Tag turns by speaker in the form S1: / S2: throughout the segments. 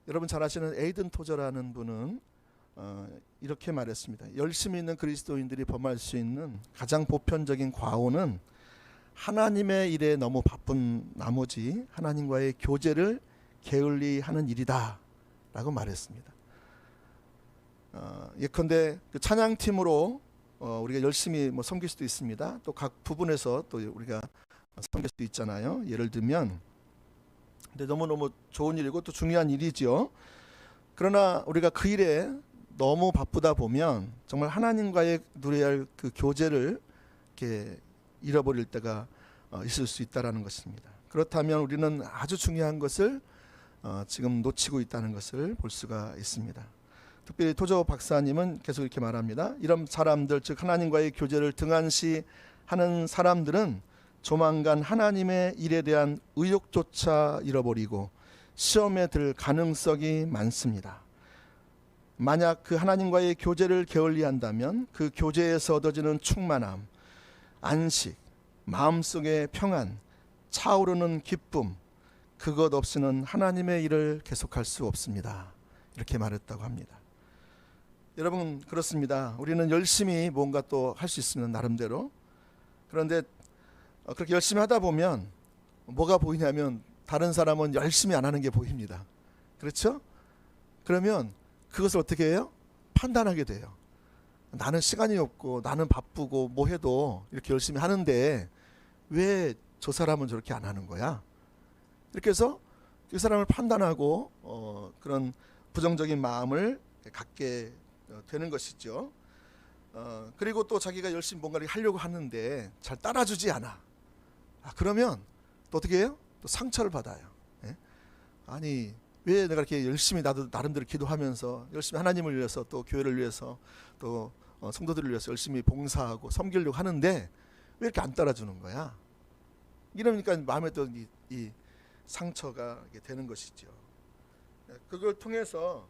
S1: 여러분 잘 아시는 에이든 토저라는 분은 이렇게 말했습니다. 열심히 있는 그리스도인들이 범할 수 있는 가장 보편적인 과오는 하나님의 일에 너무 바쁜 나머지 하나님과의 교제를 게을리하는 일이다 라고 말했습니다. 예컨대 그 찬양팀으로 우리가 열심히 섬길 수도 있습니다. 또 각 부분에서 또 우리가 섬길 수도 있잖아요. 예를 들면 근데 너무너무 좋은 일이고 또 중요한 일이죠. 그러나 우리가 그 일에 너무 바쁘다 보면 정말 하나님과의 누려야 할 그 교제를 이렇게 잃어버릴 때가 있을 수 있다라는 것입니다. 그렇다면 우리는 아주 중요한 것을 지금 놓치고 있다는 것을 볼 수가 있습니다. 특별히 토저 박사님은 계속 이렇게 말합니다. 이런 사람들, 즉 하나님과의 교제를 등한시하는 사람들은 조만간 하나님의 일에 대한 의욕조차 잃어버리고 시험에 들 가능성이 많습니다. 만약 그 하나님과의 교제를 게을리한다면 그 교제에서 얻어지는 충만함, 안식, 마음속의 평안, 차오르는 기쁨, 그것 없이는 하나님의 일을 계속할 수 없습니다. 이렇게 말했다고 합니다. 여러분 그렇습니다. 우리는 열심히 뭔가 또 할 수 있으면 나름대로. 그런데 그렇게 열심히 하다 보면 뭐가 보이냐면 다른 사람은 열심히 안 하는 게 보입니다. 그렇죠? 그러면 그것을 어떻게 해요? 판단하게 돼요. 나는 시간이 없고 나는 바쁘고 뭐 해도 이렇게 열심히 하는데 왜 저 사람은 저렇게 안 하는 거야? 이렇게 해서 그 사람을 판단하고 그런 부정적인 마음을 갖게 되는 것이죠. 그리고 또 자기가 열심히 뭔가를 하려고 하는데 잘 따라주지 않아. 그러면 또 어떻게 해요? 또 상처를 받아요. 예? 아니 왜 내가 이렇게 열심히 나도 나름대로 기도하면서 열심히 하나님을 위해서 또 교회를 위해서 또 성도들을 위해서 열심히 봉사하고 섬기려고 하는데 왜 이렇게 안 따라주는 거야? 이러니까 마음에 또 이 상처가 되는 것이죠. 그걸 통해서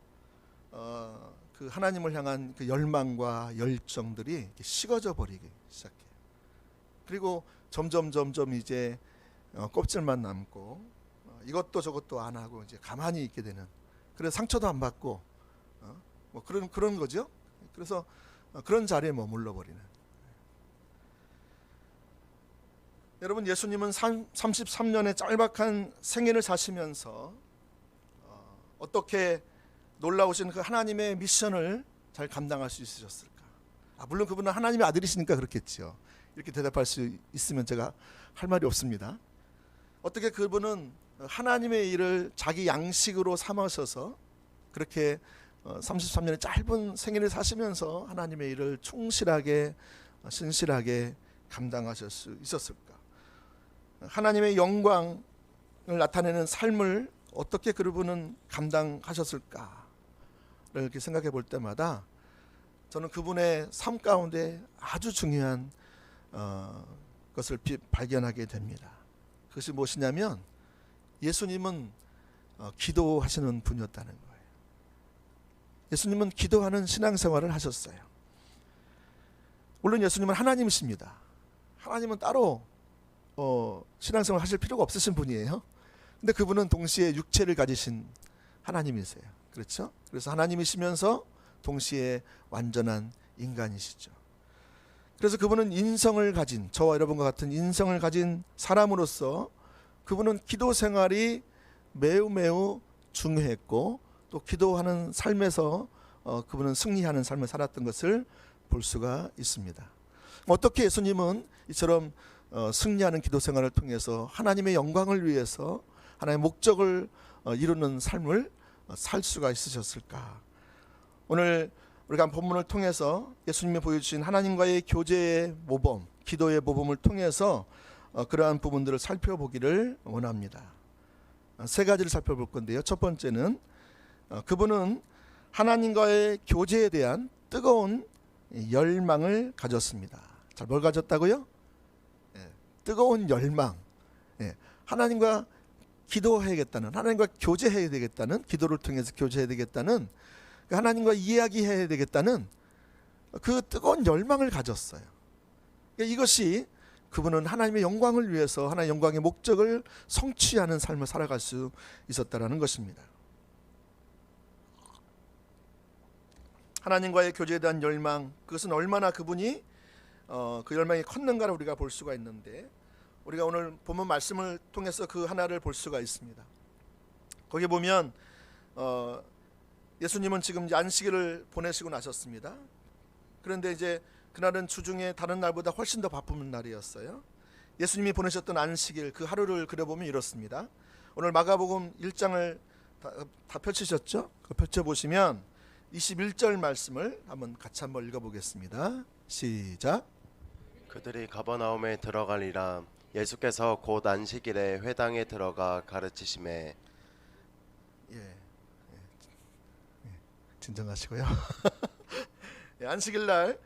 S1: 그 하나님을 향한 그 열망과 열정들이 식어져 버리기 시작해요. 그리고 점점 이제 껍질만 남고 이것도 저것도 안 하고 이제 가만히 있게 되는. 그래서 상처도 안 받고 뭐 그런 거죠. 그래서 그런 자리에 머물러 버리는. 여러분 예수님은 33년의 짤막한 생애를 사시면서 어떻게 놀라우신 그 하나님의 미션을 잘 감당할 수 있으셨을까? 물론 그분은 하나님의 아들이시니까 그렇겠죠. 이렇게 대답할 수 있으면 제가 할 말이 없습니다. 어떻게 그분은 하나님의 일을 자기 양식으로 삼으셔서 그렇게 33년의 짧은 생애를 사시면서 하나님의 일을 충실하게 신실하게 감당하실 수 있었을까? 하나님의 영광을 나타내는 삶을 어떻게 그분은 감당하셨을까? 이렇게 생각해 볼 때마다 저는 그분의 삶 가운데 아주 중요한 것을 발견하게 됩니다. 그것이 무엇이냐면 예수님은 기도하시는 분이었다는 거예요. 예수님은 기도하는 신앙생활을 하셨어요. 물론 예수님은 하나님이십니다. 하나님은 따로 신앙생활 하실 필요가 없으신 분이에요. 근데 그분은 동시에 육체를 가지신 하나님이세요. 그렇죠? 그래서 하나님이시면서 동시에 완전한 인간이시죠. 그래서 그분은 인성을 가진, 저와 여러분과 같은 인성을 가진 사람으로서 그분은 기도 생활이 매우 중요했고 또 기도하는 삶에서 그분은 승리하는 삶을 살았던 것을 볼 수가 있습니다. 어떻게 예수님은 이처럼 승리하는 기도 생활을 통해서 하나님의 영광을 위해서 하나님의 목적을 이루는 삶을 살 수가 있으셨을까? 오늘 우리가 본문을 통해서 예수님이 보여주신 하나님과의 교제의 모범, 기도의 모범을 통해서 그러한 부분들을 살펴보기를 원합니다. 세 가지를 살펴볼 건데요. 첫 번째는 그분은 하나님과의 교제에 대한 뜨거운 열망을 가졌습니다. 자, 뭘 가졌다고요? 뜨거운 열망. 하나님과 기도해야겠다는, 하나님과 교제해야 되겠다는, 기도를 통해서 교제해야 되겠다는, 하나님과 이야기해야 되겠다는 그 뜨거운 열망을 가졌어요. 이것이 그분은 하나님의 영광을 위해서 하나님의 영광의 목적을 성취하는 삶을 살아갈 수 있었다라는 것입니다. 하나님과의 교제에 대한 열망, 그것은 얼마나 그분이 그 열망이 컸는가를 우리가 볼 수가 있는데, 우리가 오늘 본문 말씀을 통해서 그 하나를 볼 수가 있습니다. 거기 보면 예수님은 지금 이제 안식일을 보내시고 나셨습니다. 그런데 이제 그날은 주중에 다른 날보다 훨씬 더 바쁜 날이었어요. 예수님이 보내셨던 안식일 그 하루를 그려보면 이렇습니다. 오늘 마가복음 1장을 다 펼치셨죠? 펼쳐보시면 21절 말씀을 같이 한번 읽어보겠습니다. 시작.
S2: 그들이 가버나움에 들어가리라. 예수께서 곧 안식일에 회당에 들어가 가르치심에.
S1: 진정하시고요. 안식일 날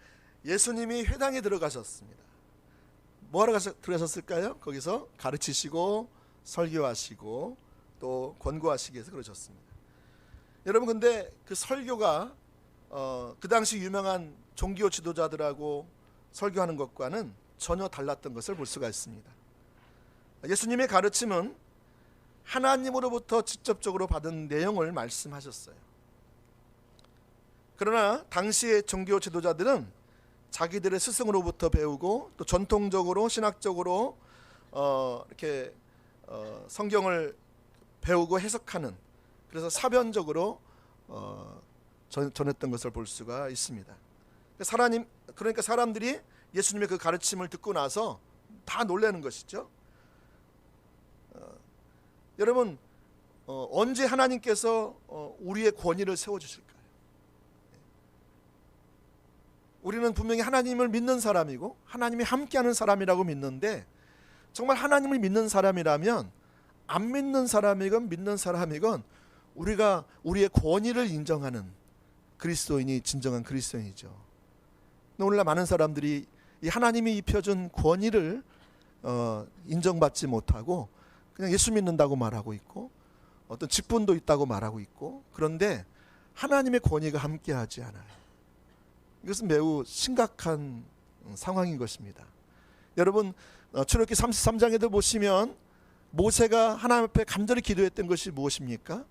S1: 예수님이 회당에 들어가셨습니다. 뭐하러 들어가셨을까요? 거기서 가르치시고 설교하시고 또 권고하시기 위해서 그러셨습니다. 여러분, 근데 그 설교가 그 당시 유명한 종교 지도자들하고 설교하는 것과는 전혀 달랐던 것을 볼 수가 있습니다. 예수님의 가르침은 하나님으로부터 직접적으로 받은 내용을 말씀하셨어요. 그러나 당시의 종교 지도자들은 자기들의 스승으로부터 배우고 또 전통적으로 신학적으로 이렇게 성경을 배우고 해석하는, 그래서 사변적으로 전했던 것을 볼 수가 있습니다. 그러니까 사람들이 예수님의 그 가르침을 듣고 나서 다 놀라는 것이죠. 여러분, 언제 하나님께서 우리의 권위를 세워주실까요? 우리는 분명히 하나님을 믿는 사람이고 하나님이 함께하는 사람이라고 믿는데, 정말 하나님을 믿는 사람이라면 안 믿는 사람이건 믿는 사람이건 우리가 우리의 권위를 인정하는 그리스도인이 진정한 그리스도인이죠. 오늘날 많은 사람들이 이 하나님이 입혀준 권위를 인정받지 못하고 그냥 예수 믿는다고 말하고 있고 어떤 직분도 있다고 말하고 있고, 그런데 하나님의 권위가 함께하지 않아요. 이것은 매우 심각한 상황인 것입니다. 여러분, 출애굽기 33장에도 보시면 모세가 하나님 앞에 간절히 기도했던 것이 무엇입니까?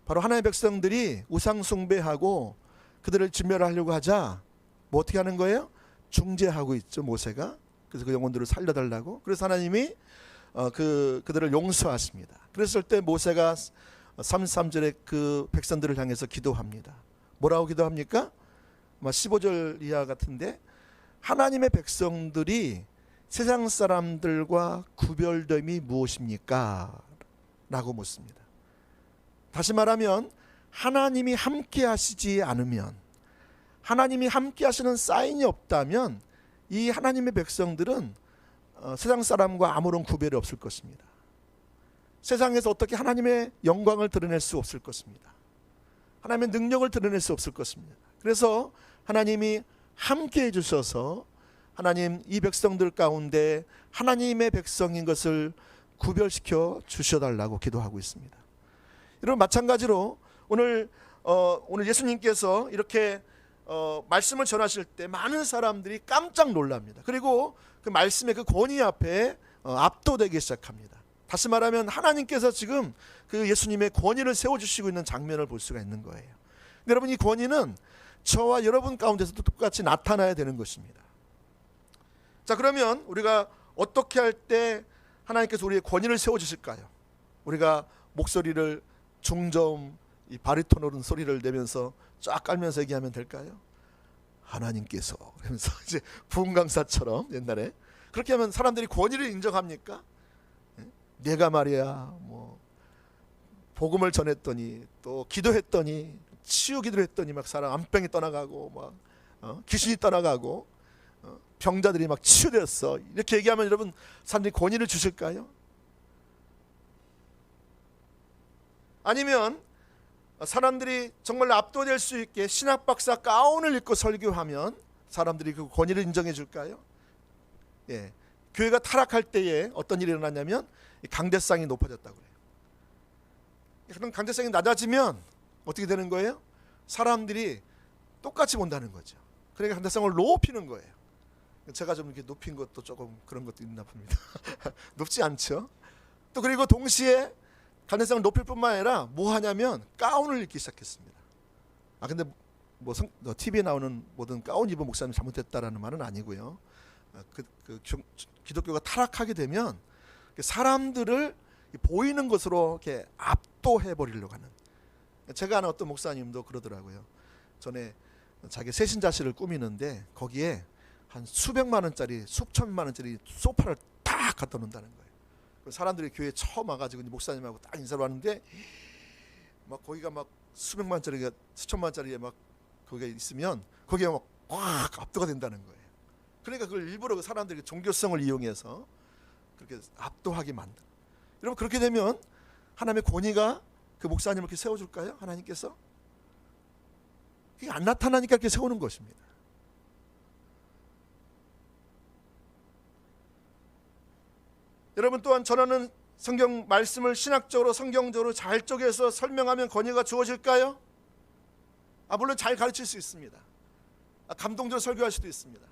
S1: 바로 하나님의 백성들이 우상 숭배하고 그들을 진멸하려고 하자 뭐 어떻게 하는 거예요? 중재하고 있죠, 모세가. 그래서 그 영혼들을 살려달라고. 그래서 하나님이 그들을 용서하십니다. 그랬을 때 모세가 33절에 그 백성들을 향해서 기도합니다. 뭐라고 기도합니까? 15절 이하 같은데, 하나님의 백성들이 세상 사람들과 구별됨이 무엇입니까? 라고 묻습니다. 다시 말하면 하나님이 함께 하시지 않으면, 하나님이 함께 하시는 사인이 없다면 이 하나님의 백성들은 세상 사람과 아무런 구별이 없을 것입니다. 세상에서 어떻게 하나님의 영광을 드러낼 수 없을 것입니다. 하나님의 능력을 드러낼 수 없을 것입니다. 그래서 하나님이 함께 해주셔서 하나님 이 백성들 가운데 하나님의 백성인 것을 구별시켜 주셔달라고 기도하고 있습니다. 여러분, 마찬가지로 오늘 예수님께서 이렇게 말씀을 전하실 때 많은 사람들이 깜짝 놀랍니다. 그리고 그 말씀의 그 권위 앞에 압도되기 시작합니다. 다시 말하면 하나님께서 지금 그 예수님의 권위를 세워주시고 있는 장면을 볼 수가 있는 거예요. 여러분, 이 권위는 저와 여러분 가운데서도 똑같이 나타나야 되는 것입니다. 자, 그러면 우리가 어떻게 할 때 하나님께서 우리의 권위를 세워주실까요? 우리가 목소리를 중저음, 이 바리톤 소리를 내면서 쫙 깔면서 얘기하면 될까요? 하나님께서 하면서 이제 부흥 강사처럼 옛날에 그렇게 하면 사람들이 권위를 인정합니까? 내가 말이야 뭐 복음을 전했더니 또 기도했더니 치유 기도를 했더니 막 사람 암병이 떠나가고 막 귀신이 떠나가고 병자들이 막 치유되었어, 이렇게 얘기하면 여러분 사람들이 권위를 주실까요? 아니면 사람들이 정말 압도될 수 있게 신학박사 가운을 입고 설교하면 사람들이 그 권위를 인정해 줄까요? 예, 교회가 타락할 때에 어떤 일이 일어나냐면 강대상이 높아졌다고 해요. 그럼 강대상이 낮아지면 어떻게 되는 거예요? 사람들이 똑같이 본다는 거죠. 그러니까 강대상을 높이는 거예요. 제가 좀 이렇게 높인 것도 조금 그런 것도 있나 봅니다. 높지 않죠? 또 그리고 동시에 강대상을 높일 뿐만 아니라 뭐 하냐면 가운을 입기 시작했습니다. 근데 TV에 나오는 모든 가운 입은 목사님 잘못됐다라는 말은 아니고요. 기독교가 타락하게 되면 사람들을 보이는 것으로 이렇게 압도해 버리려고 하는. 제가 아는 어떤 목사님도 그러더라고요. 전에 자기 세신자실을 꾸미는데 거기에 한 수백만 원짜리, 수천만 원짜리 소파를 딱 갖다 놓는다는 거예요. 사람들이 교회에 처음 와가지고 목사님하고 딱 인사를 하는데 막 거기가 막 수백만 원짜리가 수천만 원짜리에 막 거기가 있으면 거기에 막 확 압도가 된다는 거예요. 그러니까 그걸 일부러 그 사람들이 종교성을 이용해서 그렇게 압도하게 만든. 여러분 그렇게 되면 하나님의 권위가 그 목사님을 이렇게 세워줄까요? 하나님께서? 그게 안 나타나니까 이렇게 세우는 것입니다. 여러분 또한 전하는 성경 말씀을 신학적으로 성경적으로 잘 쪼개서 설명하면 권위가 주어질까요? 물론 잘 가르칠 수 있습니다. 감동적으로 설교할 수도 있습니다.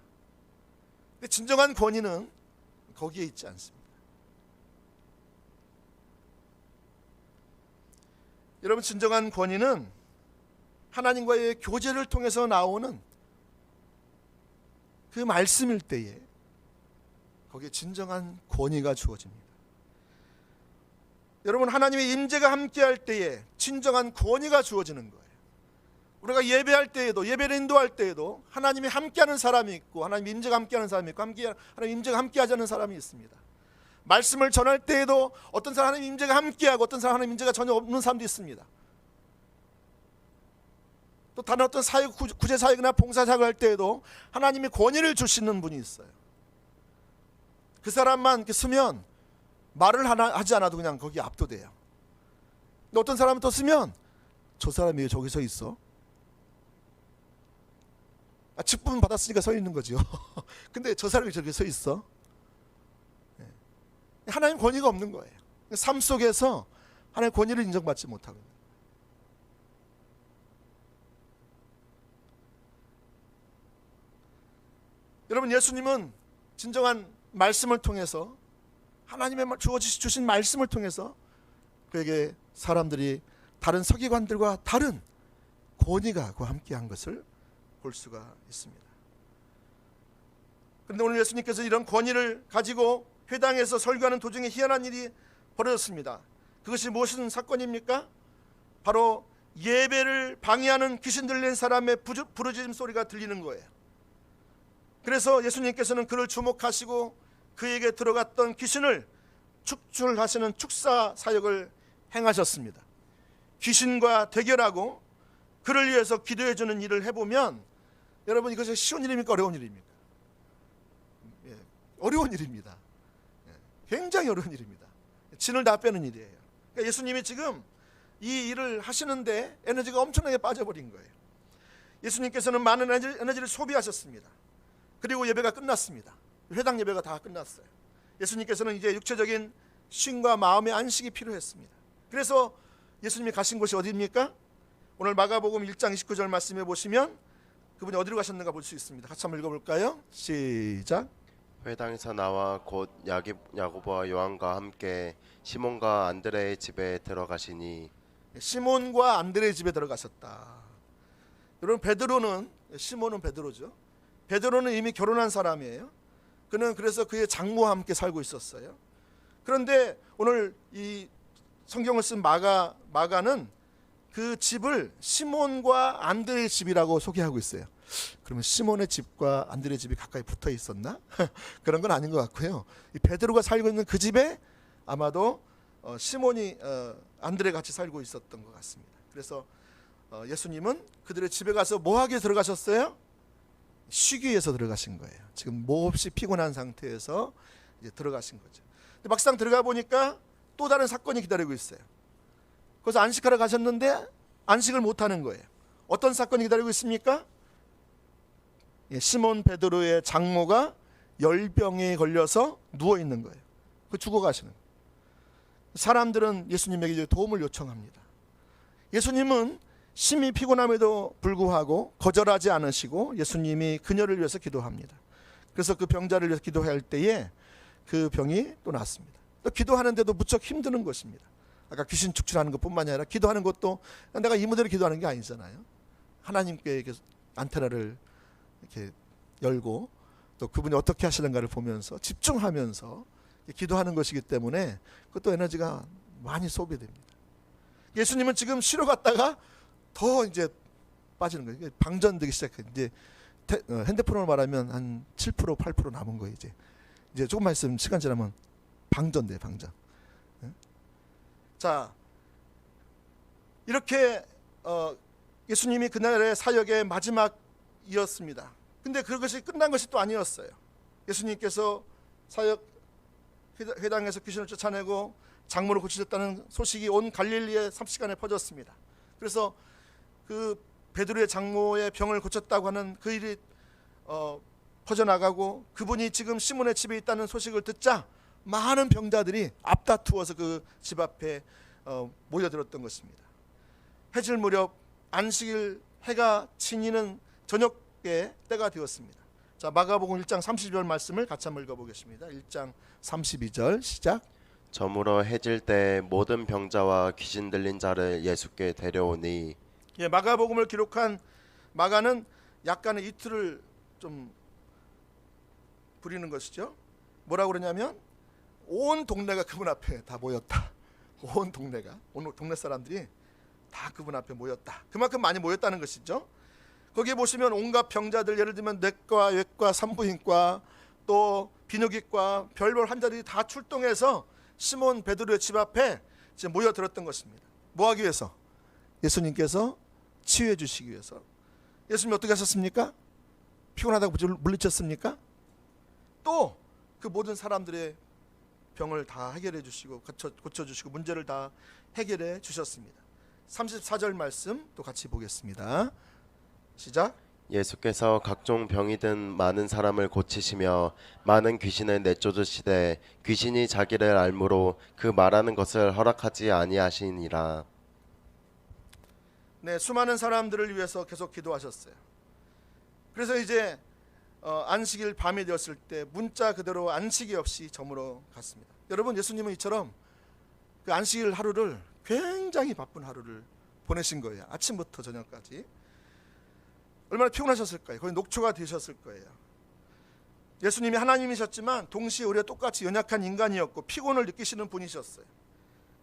S1: 근데 진정한 권위는 거기에 있지 않습니다. 여러분 진정한 권위는 하나님과의 교제를 통해서 나오는 그 말씀일 때에 거기에 진정한 권위가 주어집니다. 여러분 하나님의 임재가 함께할 때에 진정한 권위가 주어지는 거예요. 우리가 예배할 때에도 예배를 인도할 때에도 하나님이 함께하는 사람이 있고 하나님 임재가 함께하는 사람이 있고 하나님 임재가 함께하지 않는 사람이 있습니다. 말씀을 전할 때에도 어떤 사람 하나님 임재가 함께하고 어떤 사람 하나님 임재가 전혀 없는 사람도 있습니다. 또 다른 어떤 사역, 구제 사역이나 봉사 사역을 할 때에도 하나님이 권위를 주시는 분이 있어요. 그 사람만 이렇게 쓰면 말을 하지 않아도 그냥 거기에 압도돼요. 근데 어떤 사람은 또 쓰면 저 사람이 왜 저기 서 있어? 직분 받았으니까 서 있는 거죠. 근데 저 사람이 저기 서 있어? 하나님 권위가 없는 거예요. 삶 속에서 하나님의 권위를 인정받지 못하고 있는 거예요. 여러분 예수님은 진정한 말씀을 통해서 하나님의 주신 말씀을 통해서 그에게 사람들이 다른 서기관들과 다른 권위가 그와 함께한 것을 볼 수가 있습니다. 그런데 오늘 예수님께서 이런 권위를 가지고 회당에서 설교하는 도중에 희한한 일이 벌어졌습니다. 그것이 무슨 사건입니까? 바로 예배를 방해하는 귀신 들린 사람의 부르짖음 소리가 들리는 거예요. 그래서 예수님께서는 그를 주목하시고 그에게 들어갔던 귀신을 축출하시는 축사 사역을 행하셨습니다. 귀신과 대결하고 그를 위해서 기도해 주는 일을 해보면 여러분 이것이 쉬운 일입니까? 어려운 일입니까? 어려운 일입니다. 굉장히 어려운 일입니다. 진을 다 빼는 일이에요. 그러니까 예수님이 지금 이 일을 하시는데 에너지가 엄청나게 빠져버린 거예요. 예수님께서는 많은 에너지를 소비하셨습니다. 그리고 예배가 끝났습니다. 회당 예배가 다 끝났어요. 예수님께서는 이제 육체적인 쉼과 마음의 안식이 필요했습니다. 그래서 예수님이 가신 곳이 어디입니까? 오늘 마가복음 1장 29절 말씀해 보시면 그분이 어디로 가셨는가 볼 수 있습니다. 같이 한번 읽어볼까요? 시작.
S2: 회당에서 나와 곧 야고보와 요한과 함께 시몬과 안드레의 집에 들어가시니.
S1: 시몬과 안드레의 집에 들어가셨다. 여러분 베드로는 시몬은 베드로죠. 베드로는 이미 결혼한 사람이에요. 그는 그래서 그의 장모와 함께 살고 있었어요. 그런데 오늘 이 성경을 쓴 마가는 그 집을 시몬과 안드레의 집이라고 소개하고 있어요. 그러면 시몬의 집과 안드레의 집이 가까이 붙어 있었나? 그런 건 아닌 것 같고요. 이 베드로가 살고 있는 그 집에 아마도 시몬이 안드레가 같이 살고 있었던 것 같습니다. 그래서 예수님은 그들의 집에 가서 뭐 하게 들어가셨어요? 쉬기 위해서 들어가신 거예요. 지금 몹시 피곤한 상태에서 이제 들어가신 거죠. 근데 막상 들어가 보니까 또 다른 사건이 기다리고 있어요. 그래서 안식하러 가셨는데 안식을 못하는 거예요. 어떤 사건이 기다리고 있습니까? 시몬 베드로의 장모가 열병에 걸려서 누워 있는 거예요. 그 죽어가시는 거예요. 사람들은 예수님에게 이제 도움을 요청합니다. 예수님은 심히 피곤함에도 불구하고 거절하지 않으시고 예수님이 그녀를 위해서 기도합니다. 그래서 그 병자를 위해서 기도할 때에 그 병이 또 낫습니다. 또 기도하는데도 무척 힘드는 것입니다. 아까 귀신 축출하는 것뿐만이 아니라 기도하는 것도 내가 이 무대로 기도하는 게 아니잖아요. 하나님께 이렇게 안테나를 이렇게 열고 또 그분이 어떻게 하시는가를 보면서 집중하면서 기도하는 것이기 때문에 그것도 에너지가 많이 소비됩니다. 예수님은 지금 쉬러 갔다가 더 이제 빠지는 거예요. 방전되기 시작해요. 이제 핸드폰으로 말하면 한 7% 8% 남은 거예요. 이제 조금만 있으면 시간 지나면 방전돼요. 방전. 자, 이렇게 예수님이 그날의 사역의 마지막이었습니다. 근데 그것이 끝난 것이 또 아니었어요. 예수님께서 사역 회당에서 귀신을 쫓아내고 장모를 고치셨다는 소식이 온 갈릴리에 30시간에 퍼졌습니다. 그래서 그 베드로의 장모의 병을 고쳤다고 하는 그 일이 퍼져나가고 그분이 지금 시몬의 집에 있다는 소식을 듣자 많은 병자들이 앞다투어서 그 집 앞에 모여들었던 것입니다. 해질 무렵 안식일 해가 지니는 저녁에 때가 되었습니다. 자, 마가복음 1장 32절 말씀을 같이 한번 읽어보겠습니다. 1장 32절 시작.
S2: 저물어 해질 때 모든 병자와 귀신 들린 자를 예수께 데려오니.
S1: 예, 마가복음을 기록한 마가는 약간의 이틀을 좀 부리는 것이죠. 뭐라고 그러냐면 온 동네가 그분 앞에 다 모였다. 온 동네가, 온 동네 사람들이 다 그분 앞에 모였다. 그만큼 많이 모였다는 것이죠. 거기에 보시면 온갖 병자들, 예를 들면 내과, 외과, 산부인과, 또 비뇨기과, 별별 환자들이 다 출동해서 시몬 베드로의 집 앞에 이제 모여들었던 것입니다. 뭐 하기 위해서? 예수님께서 치유해 주시기 위해서. 예수님 어떻게 하셨습니까? 피곤하다고 물리쳤습니까? 또 그 모든 사람들의 병을 다 해결해 주시고 고쳐주시고 문제를 다 해결해 주셨습니다. 34절 말씀 또 같이 보겠습니다. 시작.
S2: 예수께서 각종 병이 든 많은 사람을 고치시며 많은 귀신을 내쫓으시되 귀신이 자기를 알므로 그 말하는 것을 허락하지 아니하시니라.
S1: 네, 수많은 사람들을 위해서 계속 기도하셨어요. 그래서 이제 안식일 밤이 되었을 때 문자 그대로 안식이 없이 저물어 갔습니다. 여러분, 예수님은 이처럼 그 안식일 하루를 굉장히 바쁜 하루를 보내신 거예요. 아침부터 저녁까지. 얼마나 피곤하셨을 거예요. 거의 녹초가 되셨을 거예요. 예수님이 하나님이셨지만 동시에 우리가 똑같이 연약한 인간이었고 피곤을 느끼시는 분이셨어요.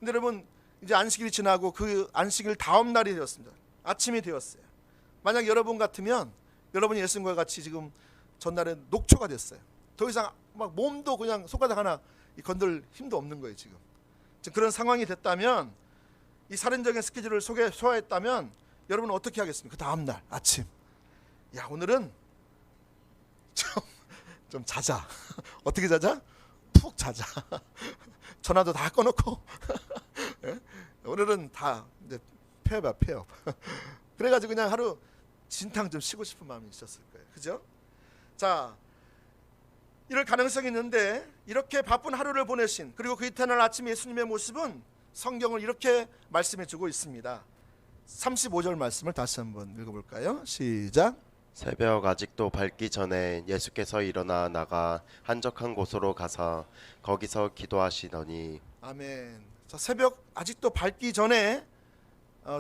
S1: 근데 여러분, 이제 안식일이 지나고 그 안식일 다음 날이 되었습니다. 아침이 되었어요. 만약 여러분 같으면 여러분이 예수님과 같이 지금 전날에 녹초가 됐어요. 더 이상 막 몸도 그냥 손가락 하나 건들 힘도 없는 거예요. 지금 그런 상황이 됐다면, 이 살인적인 스케줄을 소화했다면 여러분은 어떻게 하겠습니까? 그 다음 날 아침, 야, 오늘은 좀 자자. 어떻게 자자? 푹 자자. 전화도 다 꺼놓고 오늘은 다 이제 폐업이야, 폐업. 그래가지고 그냥 하루 진탕 좀 쉬고 싶은 마음이 있었을 거예요. 그죠? 자, 이럴 가능성이 있는데 이렇게 바쁜 하루를 보내신, 그리고 그 이튿날 아침 예수님의 모습은 성경을 이렇게 말씀해 주고 있습니다. 35절 말씀을 다시 한번 읽어볼까요? 시작.
S2: 새벽 아직도 밝기 전에 예수께서 일어나 나가 한적한 곳으로 가서 거기서 기도하시더니.
S1: 아멘. 자, 새벽 아직도 밝기 전에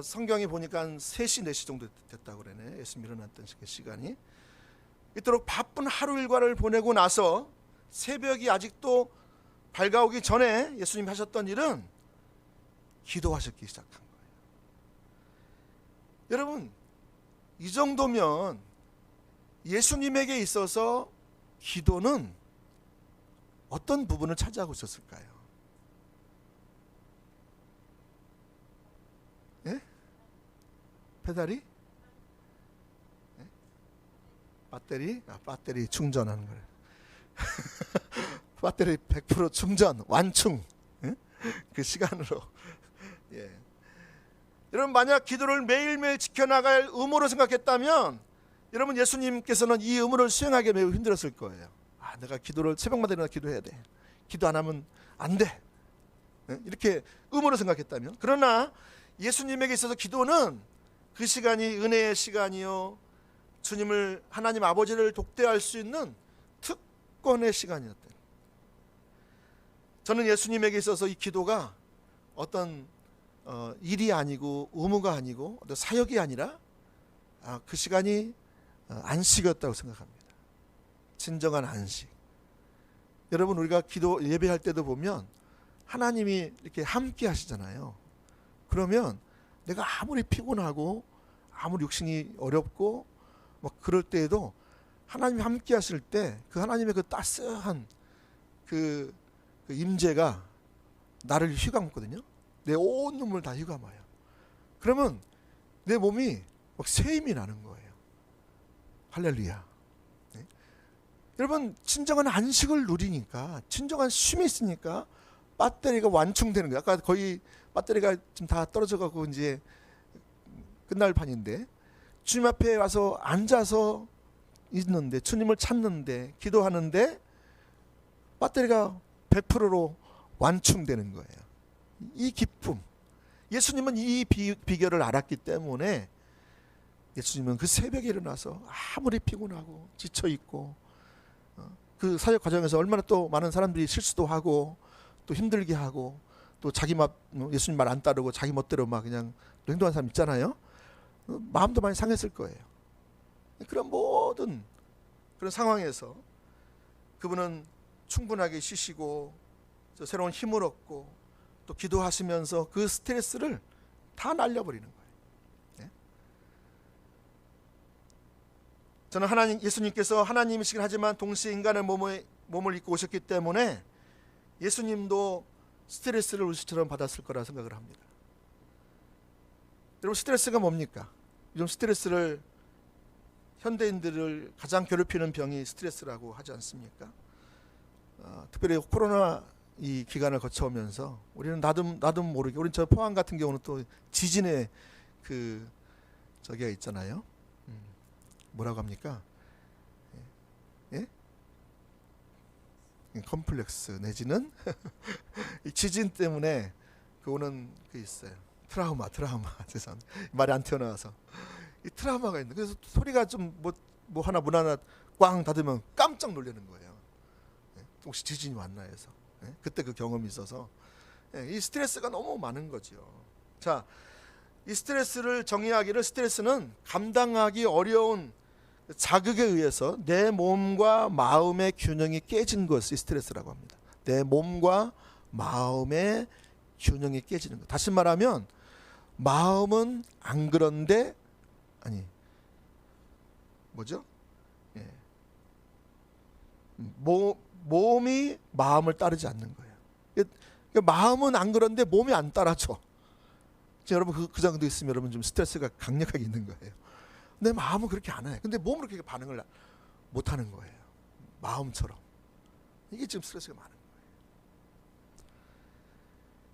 S1: 성경이 보니까 한 3시 4시 정도 됐다고 그러네. 예수님 일어났던 시간이. 이토록 바쁜 하루 일과를 보내고 나서 새벽이 아직도 밝아오기 전에 예수님이 하셨던 일은 기도하셨기 시작한 거예요. 여러분, 이 정도면 예수님에게 있어서 기도는 어떤 부분을 차지하고 있었을까요? 예? 페달이? 예? 배터리 충전하는 거예요. 배터리 100% 충전, 완충. 예? 그 시간으로. 예. 여러분, 만약 기도를 매일매일 지켜나갈 의무로 생각했다면 여러분, 예수님께서는 이 의무를 수행하기 매우 힘들었을 거예요. 아, 내가 기도를 새벽마다 일어나 기도해야 돼. 기도 안 하면 안 돼. 이렇게 의무로 생각했다면. 그러나 예수님에게 있어서 기도는 그 시간이 은혜의 시간이요, 주님을, 하나님 아버지를 독대할 수 있는 특권의 시간이었대요. 저는 예수님에게 있어서 이 기도가 어떤 일이 아니고 의무가 아니고 어떤 사역이 아니라 그 시간이 안식이었다고 생각합니다. 진정한 안식. 여러분, 우리가 기도 예배할 때도 보면 하나님이 이렇게 함께 하시잖아요. 그러면 내가 아무리 피곤하고 아무리 육신이 어렵고 막 그럴 때에도 하나님이 함께 하실 때 그 하나님의 그 따스한 그 임재가 나를 휘감거든요. 내 온 눈물 다 휘감아요. 그러면 내 몸이 막 새 힘이 나는 거예요. 할렐루야. 네? 여러분, 진정한 안식을 누리니까, 진정한 쉼이 있으니까 배터리가 완충되는 거예요. 아까 거의 배터리가 지금 다 떨어져가고 이제 끝날 판인데, 주님 앞에 와서 앉아서 있는데, 주님을 찾는데, 기도하는데 배터리가 100%로 완충되는 거예요. 이 기쁨. 예수님은 이 비결을 알았기 때문에 예수님은 그 새벽에 일어나서 아무리 피곤하고 지쳐있고 그 사역 과정에서 얼마나 또 많은 사람들이 실수도 하고 또 힘들게 하고 또 자기 예수님 말 안 따르고 자기 멋대로 막 그냥 행동하는 사람 있잖아요. 마음도 많이 상했을 거예요. 그런 모든 그런 상황에서 그분은 충분하게 쉬시고 새로운 힘을 얻고 또 기도하시면서 그 스트레스를 다 날려버리는 거예요. 네? 저는 예수님께서 하나님이시긴 하지만 동시에 인간의 몸을 입고 오셨기 때문에 예수님도 스트레스를 우리처럼 받았을 거라 생각을 합니다. 여러분, 스트레스가 뭡니까? 요즘 스트레스를 현대인들을 가장 괴롭히는 병이 스트레스라고 하지 않습니까? 특별히 코로나 이 기간을 거쳐오면서 우리는 나도 모르게, 우리 저 포항 같은 경우는 또 지진의 그 저기가 있잖아요. 뭐라고 합니까? 예? 컴플렉스 내지는 이 지진 때문에 그 오는 그 있어요. 트라우마 죄송합니다. 말이 안 튀어나와서 이 트라우마가 있는. 그래서 소리가 좀 뭐 하나 문 하나 꽝 닫으면 깜짝 놀라는 거예요. 혹시 지진이 왔나 해서. 그때 그 경험이 있어서 이 스트레스가 너무 많은 거죠. 자, 이 스트레스를 정의하기를, 스트레스는 감당하기 어려운 자극에 의해서 내 몸과 마음의 균형이 깨진 것이 스트레스라고 합니다. 내 몸과 마음의 균형이 깨지는 것. 다시 말하면 마음은 안 그런데 뭐죠? 몸이 마음을 따르지 않는 거예요. 그러니까 마음은 안 그런데 몸이 안 따라줘. 여러분 그 정도 있으면 여러분 좀 스트레스가 강력하게 있는 거예요. 내 마음은 그렇게 안 해. 근데 몸은 그렇게 반응을 못 하는 거예요. 마음처럼. 이게 지금 스트레스가 많은 거예요.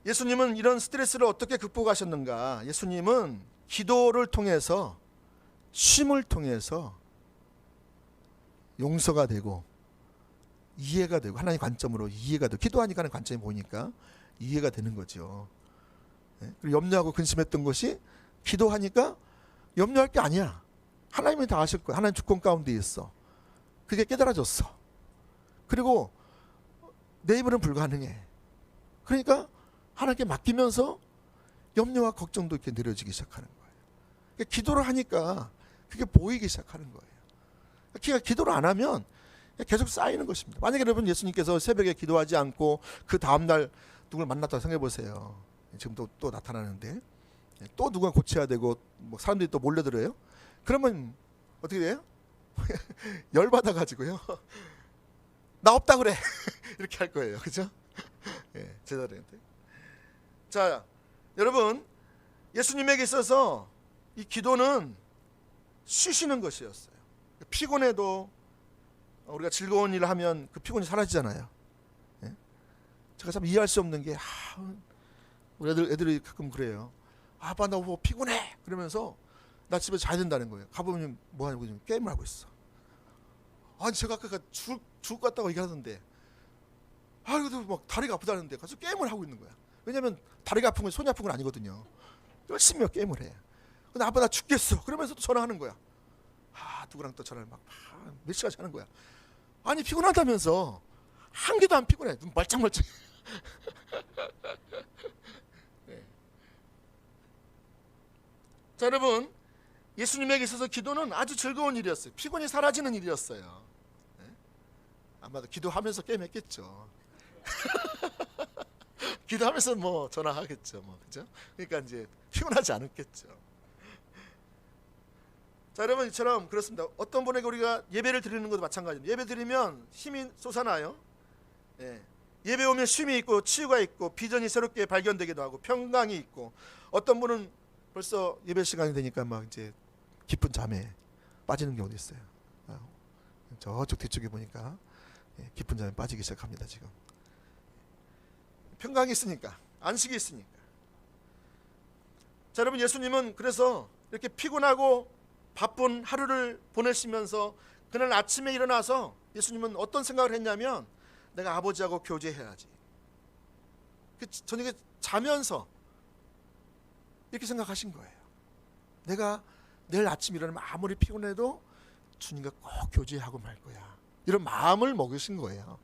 S1: 예수님은 이런 스트레스를 어떻게 극복하셨는가? 예수님은 기도를 통해서, 쉼을 통해서 용서가 되고 이해가 되고, 하나님의 관점으로 이해가 되고, 기도하니까 하는 관점이 보니까 이해가 되는 거죠. 그리고 염려하고 근심했던 것이 기도하니까 염려할 게 아니야. 하나님이 다 아실 거야. 하나님 주권 가운데 있어. 그게 깨달아졌어. 그리고 내 입으로는 불가능해. 그러니까 하나님께 맡기면서 염려와 걱정도 이렇게 내려지기 시작하는 거예요. 그러니까 기도를 하니까 그게 보이기 시작하는 거예요. 그러니까 기도를 안 하면 계속 쌓이는 것입니다. 만약에 여러분 예수님께서 새벽에 기도하지 않고 그 다음날 누굴 만났다고 생각해 보세요. 지금 또 나타나는데 또 누가 고쳐야 되고 뭐 사람들이 또 몰려들어요. 그러면 어떻게 돼요? 열받아가지고요. 나 없다 그래. 이렇게 할 거예요. 그죠? 제자들한테. 자, 여러분, 예수님에게 있어서 이 기도는 쉬시는 것이었어요. 피곤해도 우리가 즐거운 일을 하면 그 피곤이 사라지잖아요. 제가 참 이해할 수 없는 게 우리 애들이 가끔 그래요. 아빠 나 뭐 피곤해. 그러면서 나 집에 자야 된다는 거예요. 가보면 뭐 하냐고 게임을 하고 있어. 아니 제가 아까 죽을 것 같다고 얘기하던데 그래도 막 다리가 아프다는데 가서 게임을 하고 있는 거야. 왜냐면 다리가 아픈 건 손이 아픈 건 아니거든요. 열심히 게임을 해. 근데 아빠 나 죽겠어. 그러면서 또 전화하는 거야. 누구랑 또 전화를 막 몇 시간씩 하는 거야. 아니 피곤하다면서 한 개도 안 피곤해. 눈 멀쩡멀쩡. 자, 여러분, 예수님에게 있어서 기도는 아주 즐거운 일이었어요. 피곤이 사라지는 일이었어요. 네? 아마도 기도하면서 게임했겠죠. 기도하면서 뭐 전화하겠죠, 뭐 그죠? 그러니까 이제 피곤하지 않았겠죠. 자, 여러분 이처럼 그렇습니다. 어떤 분에게 우리가 예배를 드리는 것도 마찬가지입니다. 예배 드리면 힘이 솟아나요. 예. 예배 오면 쉼이 있고 치유가 있고 비전이 새롭게 발견되기도 하고 평강이 있고, 어떤 분은 벌써 예배 시간이 되니까 막 이제 깊은 잠에 빠지는 경우도 있어요. 저쪽 뒤쪽에 보니까 깊은 잠에 빠지기 시작합니다. 지금 평강이 있으니까, 안식이 있으니까. 자, 여러분 예수님은 그래서 이렇게 피곤하고 바쁜 하루를 보내시면서 그날 아침에 일어나서 예수님은 어떤 생각을 했냐면, 내가 아버지하고 교제해야지. 저녁에 자면서 이렇게 생각하신 거예요. 내가 내일 아침 일어나면 아무리 피곤해도 주님과 꼭 교제하고 말 거야. 이런 마음을 먹으신 거예요.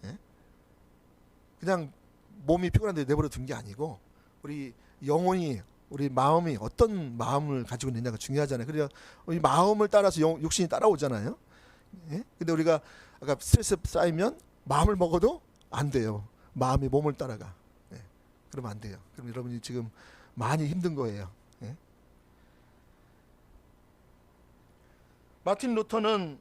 S1: 예? 그냥 몸이 피곤한데 내버려 둔 게 아니고, 우리 영혼이, 우리 마음이 어떤 마음을 가지고 있느냐가 중요하잖아요. 그래서 이 마음을 따라서 육신이 따라오잖아요. 예? 근데 우리가 아까 스트레스 쌓이면 마음을 먹어도 안 돼요. 마음이 몸을 따라가. 예. 그러면 안 돼요. 그럼 여러분이 지금 많이 힘든 거예요. 예? 마틴 루터는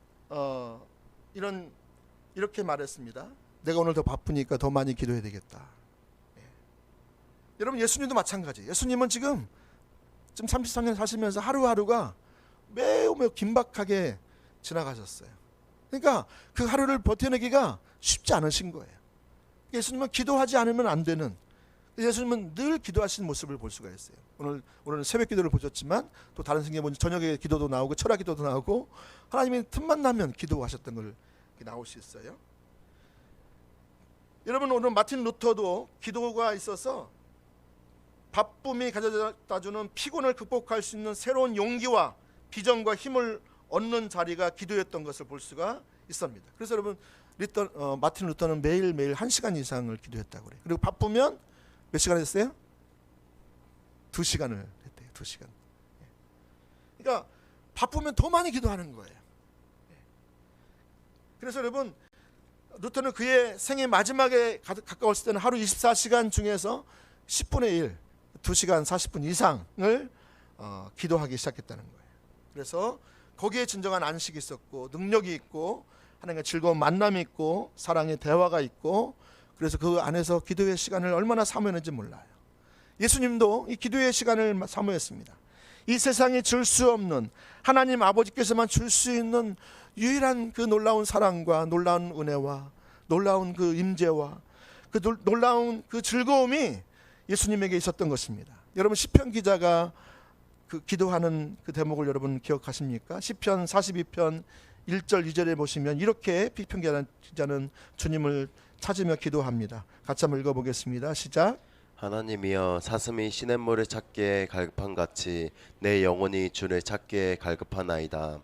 S1: 이렇게 말했습니다. 내가 오늘 더 바쁘니까 더 많이 기도해야 되겠다. 예. 여러분 예수님도 마찬가지예요. 예수님은 지금 33년 사시면서 하루하루가 매우 긴박하게 지나가셨어요. 그러니까 그 하루를 버텨내기가 쉽지 않으신 거예요. 예수님은 기도하지 않으면 안 되는, 예수님은 늘 기도하시는 모습을 볼 수가 있어요. 오늘은 새벽 기도를 보셨지만 또 다른 성경에 보면 저녁에 기도도 나오고 철학 기도도 나오고, 하나님이 틈만 나면 기도하셨던 걸 나올 수 있어요. 여러분 오늘 마틴 루터도 기도가 있어서 바쁨이 가져다주는 피곤을 극복할 수 있는 새로운 용기와 비전과 힘을 얻는 자리가 기도였던 것을 볼 수가 있습니다. 그래서 여러분 마틴 루터는 매일매일 1시간 이상을 기도했다고 그래요. 그리고 바쁘면 몇 시간 했어요? 2시간을 했대요. 2시간. 그러니까 바쁘면 더 많이 기도하는 거예요. 그래서 여러분 루터는 그의 생애 마지막에 가까웠을 때는 하루 24시간 중에서 10분의 1, 2시간 40분 이상을 기도하기 시작했다는 거예요. 그래서 거기에 진정한 안식이 있었고, 능력이 있고, 하나님과 즐거운 만남이 있고, 사랑의 대화가 있고, 그래서 그 안에서 기도의 시간을 얼마나 사모했는지 몰라요. 예수님도 이 기도의 시간을 사모했습니다. 이 세상에 줄 수 없는, 하나님 아버지께서만 줄 수 있는 유일한 그 놀라운 사랑과 놀라운 은혜와 놀라운 그 임재와 그 놀라운 그 즐거움이 예수님에게 있었던 것입니다. 여러분 시편 기자가 그 기도하는 그 대목을 여러분 기억하십니까? 시편 42편 1절 2절에 보시면 이렇게 시편 기자는 주님을 찾으며 기도합니다. 같이 한번 읽어보겠습니다. 시작.
S2: 하나님이여, 사슴이 시냇물을 찾기에 갈급한같이 내 영혼이 주를 찾기에 갈급하나이다.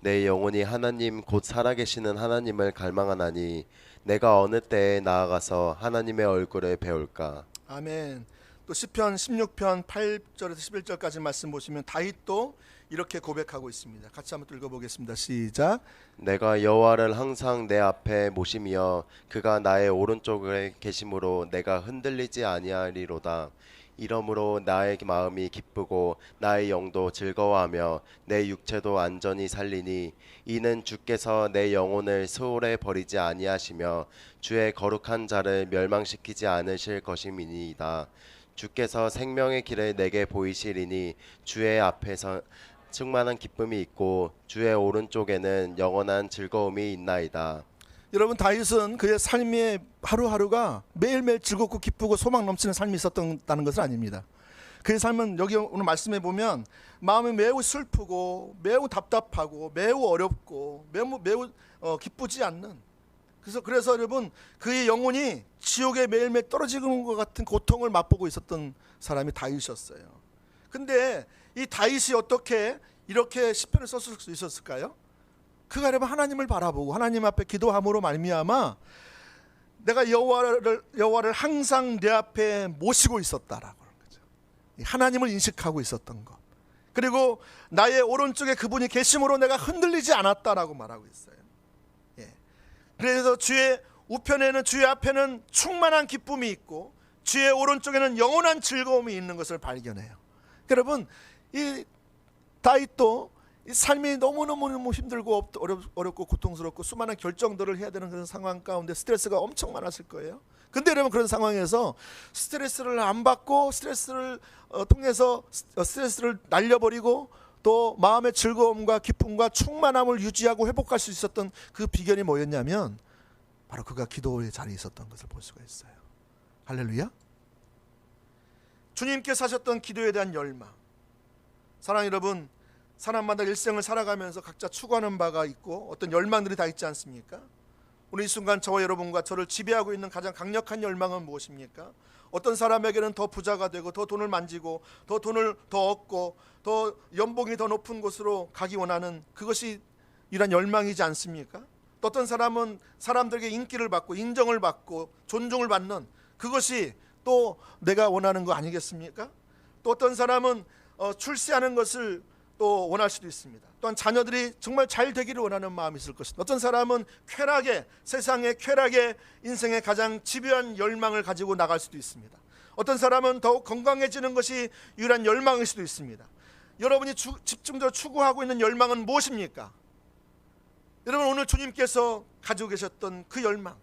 S2: 내 영혼이 하나님 곧 살아계시는 하나님을 갈망하나니 내가 어느 때에 나아가서 하나님의 얼굴을 배울까.
S1: 아멘. 또 시편 16편 8절에서 11절까지 말씀 보시면 다윗도 이렇게 고백하고 있습니다. 같이 한번 또 읽어보겠습니다. 시작.
S2: 내가 여호와를 항상 내 앞에 모심이여 그가 나의 오른쪽에 계심으로 내가 흔들리지 아니하리로다. 이러므로 나의 마음이 기쁘고 나의 영도 즐거워하며 내 육체도 안전히 살리니 이는 주께서 내 영혼을 수월에 버리지 아니하시며 주의 거룩한 자를 멸망시키지 않으실 것임이니이다. 주께서 생명의 길을 내게 보이시리니 주의 앞에서 충만한 기쁨이 있고 주의 오른쪽에는 영원한 즐거움이 있나이다.
S1: 여러분 다윗은 그의 삶의 하루하루가 매일매일 즐겁고 기쁘고 소망 넘치는 삶이 있었다는 것은 아닙니다. 그의 삶은 여기 오늘 말씀해 보면 마음이 매우 슬프고 매우 답답하고 매우 어렵고 매우 기쁘지 않는, 그래서 여러분 그의 영혼이 지옥에 매일매일 떨어지는 것 같은 고통을 맛보고 있었던 사람이 다윗이었어요. 근데 이 다윗이 어떻게 이렇게 시편을 썼을 수 있었을까요? 그가 여러분 하나님을 바라보고 하나님 앞에 기도함으로 말미암아 내가 여호와를 항상 내 앞에 모시고 있었다라고 하는 거죠. 하나님을 인식하고 있었던 것. 그리고 나의 오른쪽에 그분이 계심으로 내가 흔들리지 않았다라고 말하고 있어요. 예. 그래서 주의 우편에는, 주의 앞에는 충만한 기쁨이 있고 주의 오른쪽에는 영원한 즐거움이 있는 것을 발견해요. 여러분, 이 다윗도 이 삶이 너무너무 힘들고 어렵고 고통스럽고 수많은 결정들을 해야 되는 그런 상황 가운데 스트레스가 엄청 많았을 거예요. 근데 여러분, 그런 상황에서 스트레스를 안 받고 스트레스를 통해서 스트레스를 날려버리고 또 마음의 즐거움과 기쁨과 충만함을 유지하고 회복할 수 있었던 그 비결이 뭐였냐면 바로 그가 기도의 자리에 있었던 것을 볼 수가 있어요. 할렐루야. 주님께서 하셨던 기도에 대한 열망. 사랑하는 여러분, 사람마다 일생을 살아가면서 각자 추구하는 바가 있고 어떤 열망들이 다 있지 않습니까? 오늘 이 순간 저와 여러분과 저를 지배하고 있는 가장 강력한 열망은 무엇입니까? 어떤 사람에게는 더 부자가 되고 더 돈을 만지고 더 돈을 더 얻고 더 연봉이 더 높은 곳으로 가기 원하는 그것이 이런 열망이지 않습니까? 또 어떤 사람은 사람들에게 인기를 받고 인정을 받고 존중을 받는 그것이 또 내가 원하는 거 아니겠습니까? 또 어떤 사람은 출세하는 것을 또 원할 수도 있습니다. 또한 자녀들이 정말 잘 되기를 원하는 마음이 있을 것입니다. 어떤 사람은 쾌락에, 세상의 쾌락에 인생의 가장 집요한 열망을 가지고 나갈 수도 있습니다. 어떤 사람은 더욱 건강해지는 것이 유일한 열망일 수도 있습니다. 여러분이 집중적으로 추구하고 있는 열망은 무엇입니까? 여러분, 오늘 주님께서 가지고 계셨던 그 열망,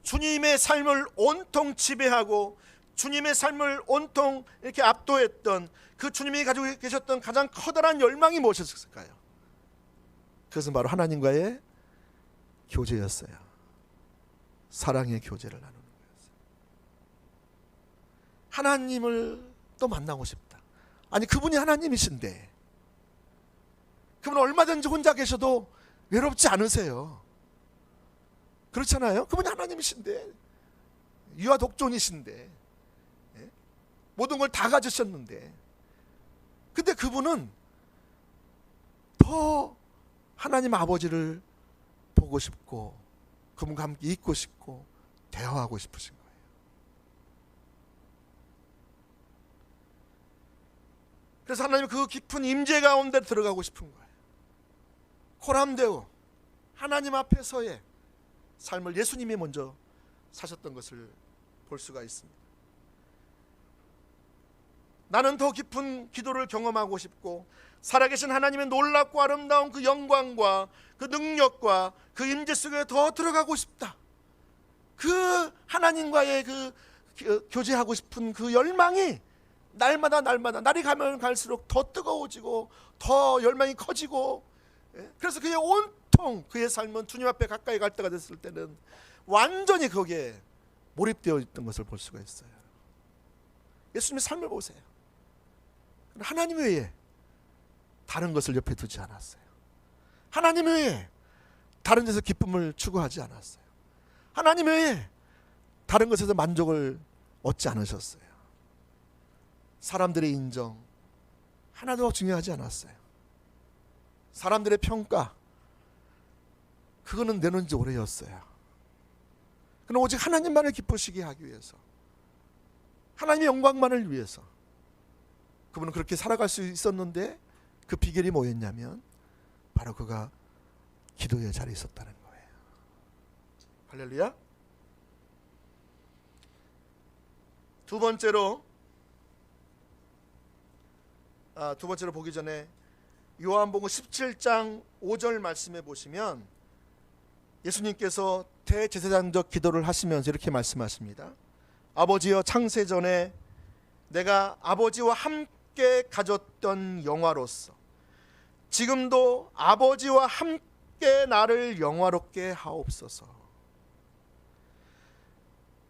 S1: 주님의 삶을 온통 지배하고 주님의 삶을 온통 이렇게 압도했던 그 주님이 가지고 계셨던 가장 커다란 열망이 무엇이었을까요? 그것은 바로 하나님과의 교제였어요. 사랑의 교제를 나누는 거였어요. 하나님을 또 만나고 싶다. 아니, 그분이 하나님이신데 그분은 얼마든지 혼자 계셔도 외롭지 않으세요. 그렇잖아요. 그분이 하나님이신데, 유아 독존이신데, 모든 걸 다 가지셨는데, 근데 그분은 더 하나님 아버지를 보고 싶고 그분과 함께 있고 싶고 대화하고 싶으신 거예요. 그래서 하나님 그 깊은 임재 가운데 들어가고 싶은 거예요. 코람데오, 하나님 앞에서의 삶을 예수님이 먼저 사셨던 것을 볼 수가 있습니다. 나는 더 깊은 기도를 경험하고 싶고 살아계신 하나님의 놀랍고 아름다운 그 영광과 그 능력과 그 임재 속에 더 들어가고 싶다. 그 하나님과의 그 교제하고 싶은 그 열망이 날마다 날이 가면 갈수록 더 뜨거워지고 더 열망이 커지고, 그래서 그의 온통 그의 삶은 주님 앞에 가까이 갈 때가 됐을 때는 완전히 거기에 몰입되어 있던 것을 볼 수가 있어요. 예수님의 삶을 보세요. 하나님 외에 다른 것을 옆에 두지 않았어요. 하나님 외에 다른 데서 기쁨을 추구하지 않았어요. 하나님 외에 다른 것에서 만족을 얻지 않으셨어요. 사람들의 인정 하나도 중요하지 않았어요. 사람들의 평가, 그거는 내놓은 지 오래였어요. 그러나 오직 하나님만을 기쁘시게 하기 위해서, 하나님의 영광만을 위해서 그분은 그렇게 살아갈 수 있었는데, 그 비결이 뭐였냐면 바로 그가 기도의 자리에 있었다는 거예요. 할렐루야. 두 번째로 보기 전에 요한복음 17장 5절 말씀에 보시면 예수님께서 대제사장적 기도를 하시면서 이렇게 말씀하십니다. 아버지여, 창세전에 내가 아버지와 함께 가졌던 영화로서 지금도 아버지와 함께 나를 영화롭게 하옵소서.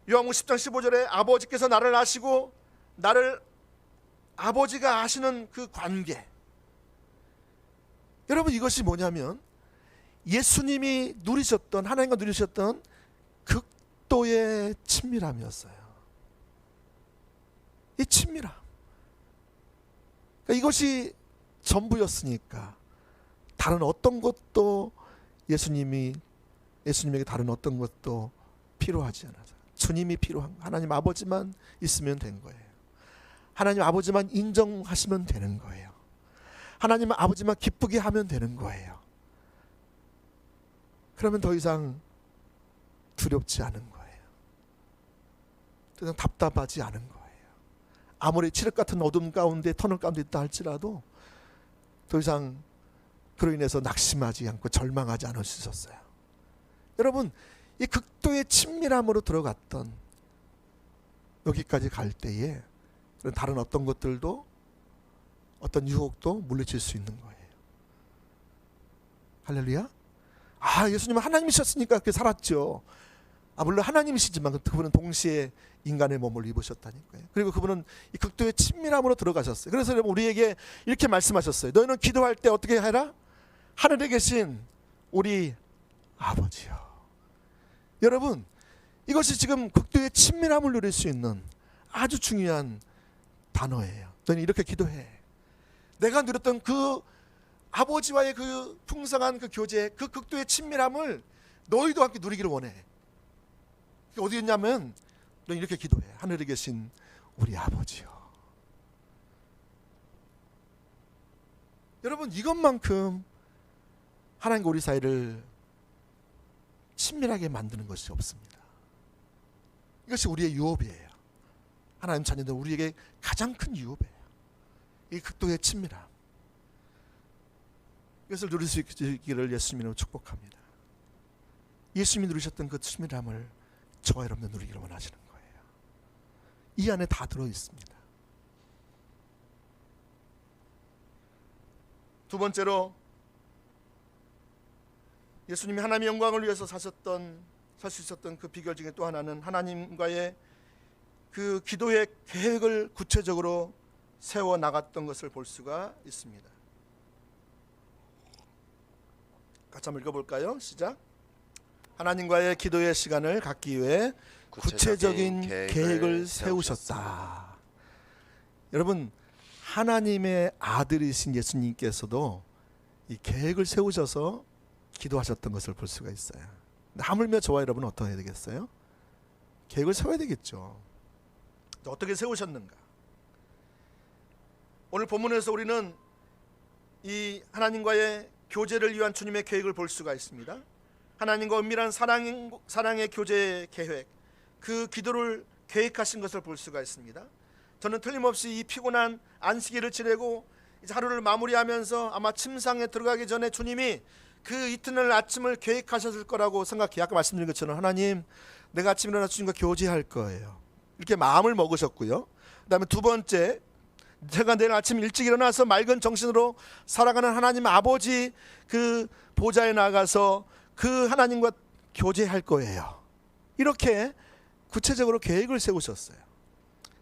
S1: 요한복음 10장 15절에 아버지께서 나를 아시고 나를 아버지가 아시는 그 관계, 여러분, 이것이 뭐냐면 예수님이 누리셨던, 하나님과 누리셨던 극도의 친밀함이었어요. 이 친밀함, 그러니까 이것이 전부였으니까 다른 어떤 것도 예수님에게 다른 어떤 것도 필요하지 않아서 주님이 필요한, 하나님 아버지만 있으면 된 거예요. 하나님 아버지만 인정하시면 되는 거예요. 하나님 아버지만 기쁘게 하면 되는 거예요. 그러면 더 이상 두렵지 않은 거예요. 더 이상 답답하지 않은 거예요. 아무리 칠흑 같은 어둠 가운데 터널 가운데 있다 할지라도 더 이상 그로 인해서 낙심하지 않고 절망하지 않을 수 있었어요. 여러분, 이 극도의 친밀함으로 들어갔던 여기까지 갈 때에 다른 어떤 것들도 어떤 유혹도 물리칠 수 있는 거예요. 할렐루야. 예수님은 하나님이셨으니까 그렇게 살았죠. 물론 하나님이시지만 그분은 동시에 인간의 몸을 입으셨다니까요. 그리고 그분은 이 극도의 친밀함으로 들어가셨어요. 그래서 여러분, 우리에게 이렇게 말씀하셨어요. 너희는 기도할 때 어떻게 해라? 하늘에 계신 우리 아버지요. 여러분, 이것이 지금 극도의 친밀함을 누릴 수 있는 아주 중요한 단어예요. 너희는 이렇게 기도해. 내가 누렸던 그 아버지와의 그 풍성한 그 교제, 그 극도의 친밀함을 너희도 함께 누리기를 원해. 어디 있냐면 너 이렇게 기도해. 하늘에 계신 우리 아버지요. 여러분, 이것만큼 하나님과 우리 사이를 친밀하게 만드는 것이 없습니다. 이것이 우리의 유업이에요. 하나님 자녀들 우리에게 가장 큰 유업이에요. 이 극도의 친밀함. 이것을 누릴 수 있기를 예수님으로 축복합니다. 예수님이 누리셨던 그 친밀함을 저와 여러분도 누리기를 원하시는 거예요. 이 안에 다 들어있습니다. 두 번째로, 예수님이 하나님의 영광을 위해서 살 수 있었던 그 비결 중에 또 하나는 하나님과의 그 기도의 계획을 구체적으로 세워 나갔던 것을 볼 수가 있습니다. 같이 한번 읽어볼까요? 시작. 하나님과의 기도의 시간을 갖기 위해 구체적인 계획을 세우셨다. 여러분, 하나님의 아들이신 예수님께서도 이 계획을 세우셔서 기도하셨던 것을 볼 수가 있어요. 하물며 저와 여러분은 어떻게 해야 되겠어요? 계획을 세워야 되겠죠. 어떻게 세우셨는가? 오늘 본문에서 우리는 이 하나님과의 교제를 위한 주님의 계획을 볼 수가 있습니다. 하나님과 은밀한 사랑의 교제 계획, 그 기도를 계획하신 것을 볼 수가 있습니다. 저는 틀림없이 이 피곤한 안식일을 지내고 이제 하루를 마무리하면서 아마 침상에 들어가기 전에 주님이 그 이튿날 아침을 계획하셨을 거라고 생각해요. 아까 말씀드린 것처럼 하나님, 내가 아침에 일어나 주님과 교제할 거예요. 이렇게 마음을 먹으셨고요. 그 다음에 두 번째, 제가 내일 아침 일찍 일어나서 맑은 정신으로 살아가는 하나님 아버지 그 보좌에 나가서 그 하나님과 교제할 거예요. 이렇게 구체적으로 계획을 세우셨어요.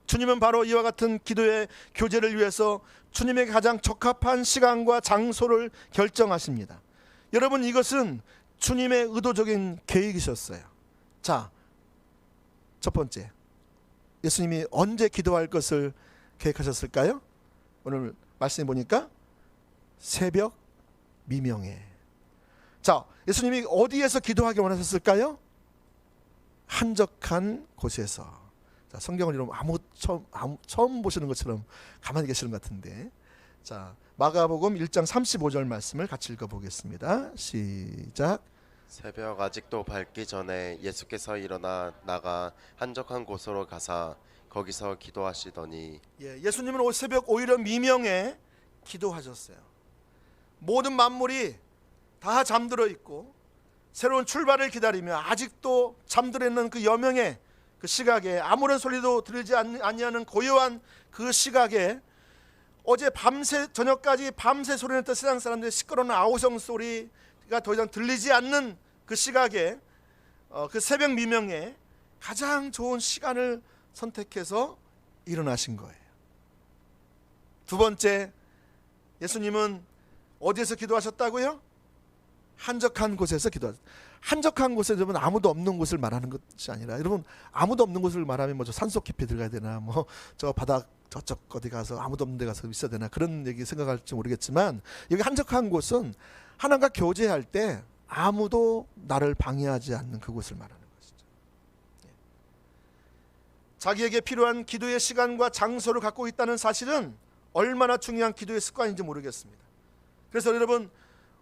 S1: 주님은 바로 이와 같은 기도의 교제를 위해서 주님에게 가장 적합한 시간과 장소를 결정하십니다. 여러분, 이것은 주님의 의도적인 계획이셨어요. 자, 첫 번째, 예수님이 언제 기도할 것을 계획하셨을까요? 오늘 말씀해 보니까 새벽 미명에. 자, 예수님이 어디에서 기도하기 원하셨을까요? 한적한 곳에서. 자, 성경을 여러분 처음 보시는 것처럼 가만히 계시는 것 같은데, 자, 마가복음 1장 35절 말씀을 같이 읽어보겠습니다. 시작.
S2: 새벽 아직도 밝기 전에 예수께서 일어나 나가 한적한 곳으로 가사 거기서 기도하시더니.
S1: 예수님은 새벽 오히려 미명에 기도하셨어요. 모든 만물이 다 잠들어 있고 새로운 출발을 기다리며 아직도 잠들어 있는 그 여명의 그 시각에, 아무런 소리도 들리지 아니하는 고요한 그 시각에, 어제 밤새 저녁까지 밤새 소리냈던 세상 사람들의 시끄러운 아우성 소리가 더 이상 들리지 않는 그 시각에, 그 새벽 미명에 가장 좋은 시간을 선택해서 일어나신 거예요. 두 번째, 예수님은 어디에서 기도하셨다고요? 한적한 곳에서 기도하셨어요. 한적한 곳에 여러분 아무도 없는 곳을 말하는 것이 아니라, 여러분 아무도 없는 곳을 말하면 뭐 저 산속 깊이 들어가야 되나, 뭐 저 바닥 저쪽 어디 가서 아무도 없는 데 가서 있어야 되나, 그런 얘기 생각할지 모르겠지만, 여기 한적한 곳은 하나님과 교제할 때 아무도 나를 방해하지 않는 그곳을 말하는 것이죠. 자기에게 필요한 기도의 시간과 장소를 갖고 있다는 사실은 얼마나 중요한 기도의 습관인지 모르겠습니다. 그래서 여러분,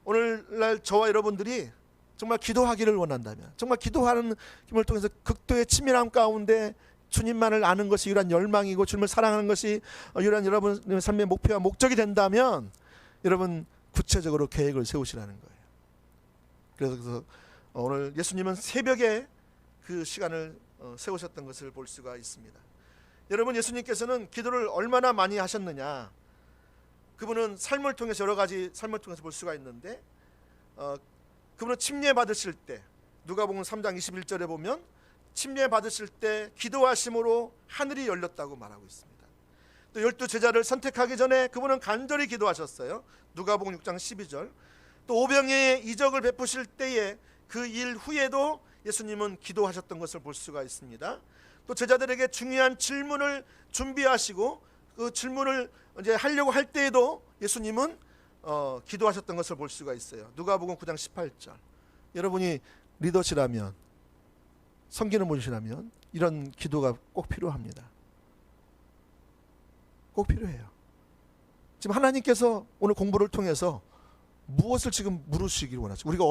S1: 오늘날 저와 여러분들이 정말 기도하기를 원한다면, 정말 기도하는 힘을 통해서 극도의 치밀함 가운데 주님만을 아는 것이 유일한 열망이고 주님을 사랑하는 것이 유일한 여러분의 삶의 목표와 목적이 된다면 여러분 구체적으로 계획을 세우시라는 거예요. 그래서 오늘 예수님은 새벽에 그 시간을 세우셨던 것을 볼 수가 있습니다. 여러분, 예수님께서는 기도를 얼마나 많이 하셨느냐, 그분은 삶을 통해서 여러 가지 삶을 통해서 볼 수가 있는데, 그분은 침례 받으실 때, 누가복음 3장 21절에 보면 침례 받으실 때 기도하심으로 하늘이 열렸다고 말하고 있습니다. 또 12 제자를 선택하기 전에 그분은 간절히 기도하셨어요. 누가복음 6장 12절. 또 오병이의 이적을 베푸실 때에 그 일 후에도 예수님은 기도하셨던 것을 볼 수가 있습니다. 또 제자들에게 중요한 질문을 준비하시고 그 질문을 이제 하려고 할 때에도 예수님은 기도하셨던 것을 볼 수가 있어요. 누가복음 9장 18절. 여러분이 리더시라면, 섬기는 분이시라면 이런 기도가 꼭 필요합니다. 꼭 필요해요. 지금 하나님께서 오늘 공부를 통해서 무엇을 지금 물으시길 원하시고, 우리가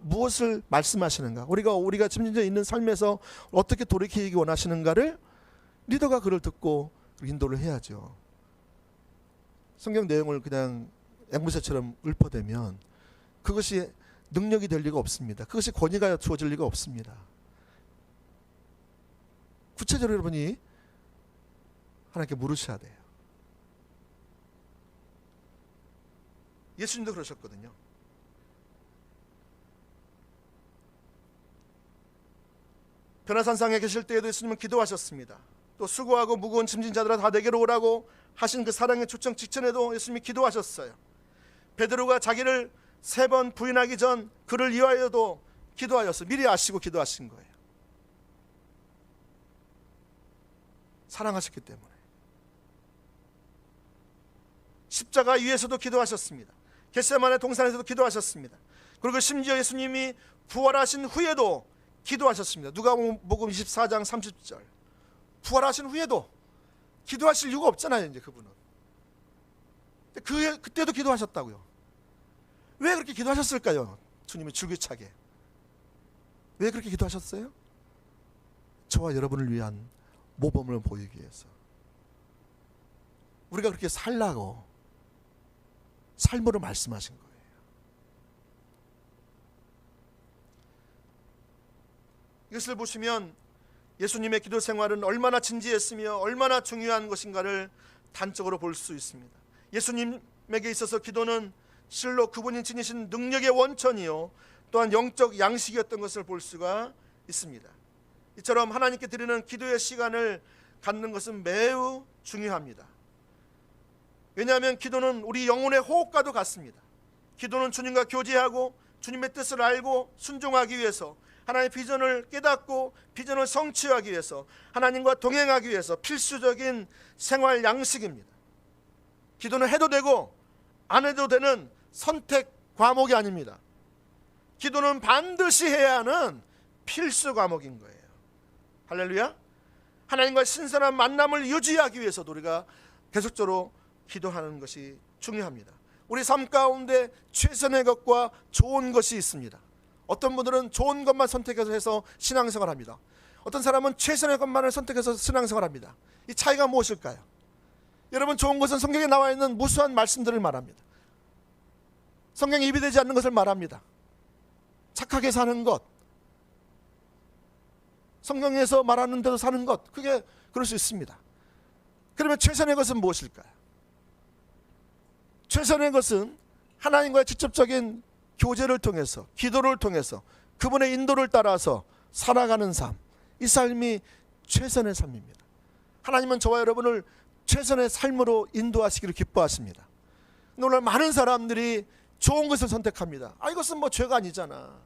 S1: 무엇을 말씀하시는가, 우리가 지금 있는 삶에서 어떻게 돌이키기 원하시는가를 리더가 그를 듣고 인도를 해야죠. 성경 내용을 그냥 앵무새처럼 읊어대면 그것이 능력이 될 리가 없습니다. 그것이 권위가 주어질 리가 없습니다. 구체적으로 여러분이 하나님께 물으셔야 돼요. 예수님도 그러셨거든요. 변화산상에 계실 때에도 예수님은 기도하셨습니다. 또 수고하고 무거운 짐진 자들아 다 내게로 오라고 하신 그 사랑의 초청 직전에도 예수님이 기도하셨어요. 베드로가 자기를 3번 부인하기 전 그를 위하여도 기도하였어요. 미리 아시고 기도하신 거예요. 사랑하셨기 때문에. 십자가 위에서도 기도하셨습니다. 겟세마네 동산에서도 기도하셨습니다. 그리고 심지어 예수님이 부활하신 후에도 기도하셨습니다. 누가복음 24장 30절. 부활하신 후에도 기도하실 이유가 없잖아요. 이제 그분은. 그때도 기도하셨다고요. 왜 그렇게 기도하셨을까요? 주님이 줄기차게. 왜 그렇게 기도하셨어요? 저와 여러분을 위한 모범을 보이기 위해서. 우리가 그렇게 살라고 삶으로 말씀하신 거예요. 이것을 보시면 예수님의 기도 생활은 얼마나 진지했으며 얼마나 중요한 것인가를 단적으로 볼 수 있습니다. 예수님에게 있어서 기도는 실로 그분이 지니신 능력의 원천이요 또한 영적 양식이었던 것을 볼 수가 있습니다. 이처럼 하나님께 드리는 기도의 시간을 갖는 것은 매우 중요합니다. 왜냐하면 기도는 우리 영혼의 호흡과도 같습니다. 기도는 주님과 교제하고 주님의 뜻을 알고 순종하기 위해서, 하나님의 비전을 깨닫고 비전을 성취하기 위해서, 하나님과 동행하기 위해서 필수적인 생활 양식입니다. 기도는 해도 되고 안 해도 되는 선택 과목이 아닙니다. 기도는 반드시 해야 하는 필수 과목인 거예요. 할렐루야. 하나님과 신선한 만남을 유지하기 위해서도 우리가 계속적으로 기도하는 것이 중요합니다. 우리 삶 가운데 최선의 것과 좋은 것이 있습니다. 어떤 분들은 좋은 것만 선택해서 해서 신앙생활합니다. 어떤 사람은 최선의 것만을 선택해서 신앙생활합니다. 이 차이가 무엇일까요? 여러분, 좋은 것은 성경에 나와 있는 무수한 말씀들을 말합니다. 성경에 입이 되지 않는 것을 말합니다. 착하게 사는 것, 성경에서 말하는 대로 사는 것, 그게 그럴 수 있습니다. 그러면 최선의 것은 무엇일까요? 최선의 것은 하나님과의 직접적인 교제를 통해서, 기도를 통해서, 그분의 인도를 따라서 살아가는 삶, 이 삶이 최선의 삶입니다. 하나님은 저와 여러분을 최선의 삶으로 인도하시기를 기뻐하십니다. 오늘 많은 사람들이 좋은 것을 선택합니다. 이것은 뭐 죄가 아니잖아.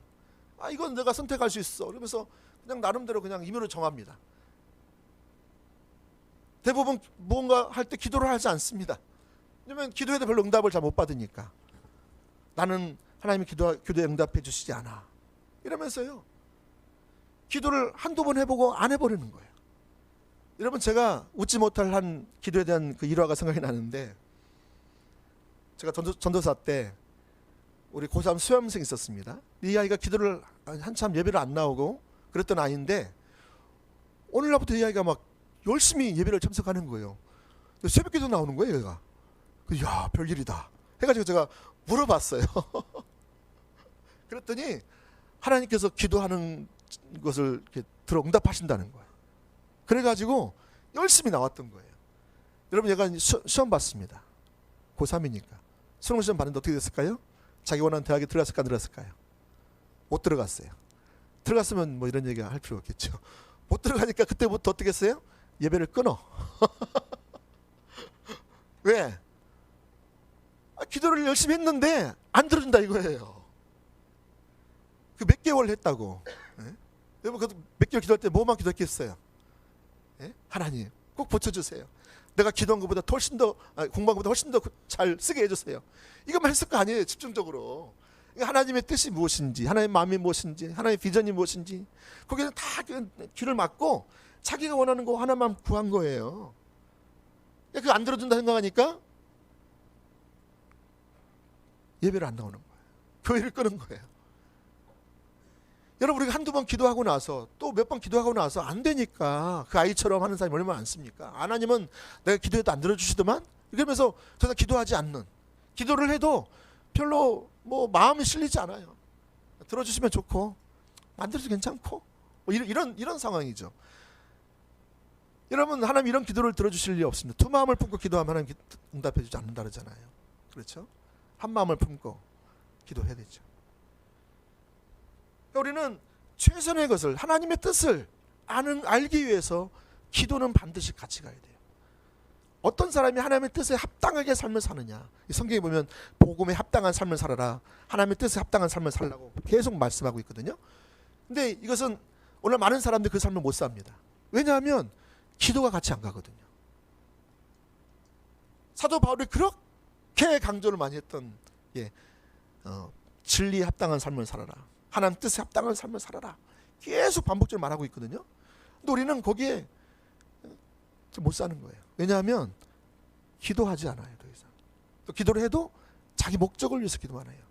S1: 이건 내가 선택할 수 있어. 그러면서 그냥 나름대로 그냥 임의로 정합니다. 대부분 무언가 할 때 기도를 하지 않습니다. 왜냐하면 기도해도 별로 응답을 잘 못 받으니까. 나는 하나님이 기도에 응답해 주시지 않아. 이러면서요. 기도를 한두 번 해보고 안 해버리는 거예요. 여러분, 제가 웃지 못할 한 기도에 대한 그 일화가 생각이 나는데, 제가 전도사 때 우리 고3 수험생이 있었습니다. 이 아이가 기도를 한참 예배를 안 나오고 그랬던 아이인데 오늘날부터 이 아이가 막 열심히 예배를 참석하는 거예요. 새벽 기도 나오는 거예요, 얘가. 야, 별일이다 해가지고 제가 물어봤어요. 그랬더니 하나님께서 기도하는 것을 이렇게 들어 응답하신다는 거예요. 그래가지고 열심히 나왔던 거예요. 여러분, 얘가 시험 봤습니다. 고3이니까 수능 시험 봤는데 어떻게 됐을까요? 자기 원하는 대학에 들어갔을까 안 들어갔을까요? 못 들어갔어요. 들어갔으면 뭐 이런 얘기 할 필요 없겠죠. 못 들어가니까 그때부터 어떻게 했어요? 예배를 끊어. 왜? 기도를 열심히 했는데 안 들어준다 이거예요. 그 몇 개월 했다고. 여러분, 몇 개월 기도할 때 뭐만 기도했겠어요? 하나님 꼭 고쳐주세요. 내가 기도한 것보다 훨씬 더 공부한 것보다 훨씬 더 잘 쓰게 해주세요. 이것만 했을 거 아니에요. 집중적으로. 하나님의 뜻이 무엇인지, 하나님의 마음이 무엇인지, 하나님의 비전이 무엇인지 거기는 다 귀를 막고 자기가 원하는 거 하나만 구한 거예요. 그거 안 들어준다 생각하니까 예배를 안 나오는 거예요. 교회를 끄는 거예요. 여러분, 우리가 한두 번 기도하고 나서 또 몇 번 기도하고 나서 안 되니까 그 아이처럼 하는 사람이 얼마나 많습니까? 하나님은 내가 기도해도 안 들어주시더만 이러면서 저는 기도하지 않는, 기도를 해도 별로 뭐 마음이 실리지 않아요. 들어주시면 좋고 안 들어도 괜찮고 뭐 이런 상황이죠. 여러분, 하나님 이런 기도를 들어주실 리 없습니다. 두 마음을 품고 기도하면 하나님 응답해 주지 않는다 그러잖아요. 그렇죠? 한 마음을 품고 기도해야 되죠. 우리는 최선의 것을, 하나님의 뜻을 알기 위해서 기도는 반드시 같이 가야 돼요. 어떤 사람이 하나님의 뜻에 합당하게 삶을 사느냐, 이 성경에 보면 복음에 합당한 삶을 살아라, 하나님의 뜻에 합당한 삶을 살라고 계속 말씀하고 있거든요. 근데 이것은 오늘 많은 사람들이 그 삶을 못 삽니다. 왜냐하면 기도가 같이 안 가거든요. 사도 바울이 그렇게 강조를 많이 했던 진리에 합당한 삶을 살아라, 하나님 뜻에 합당한 삶을 살아라, 계속 반복적으로 말하고 있거든요. 근데 우리는 거기에 못 사는 거예요. 왜냐하면 기도하지 않아요. 더 이상. 또 기도를 해도 자기 목적을 위해서 기도 안 해요.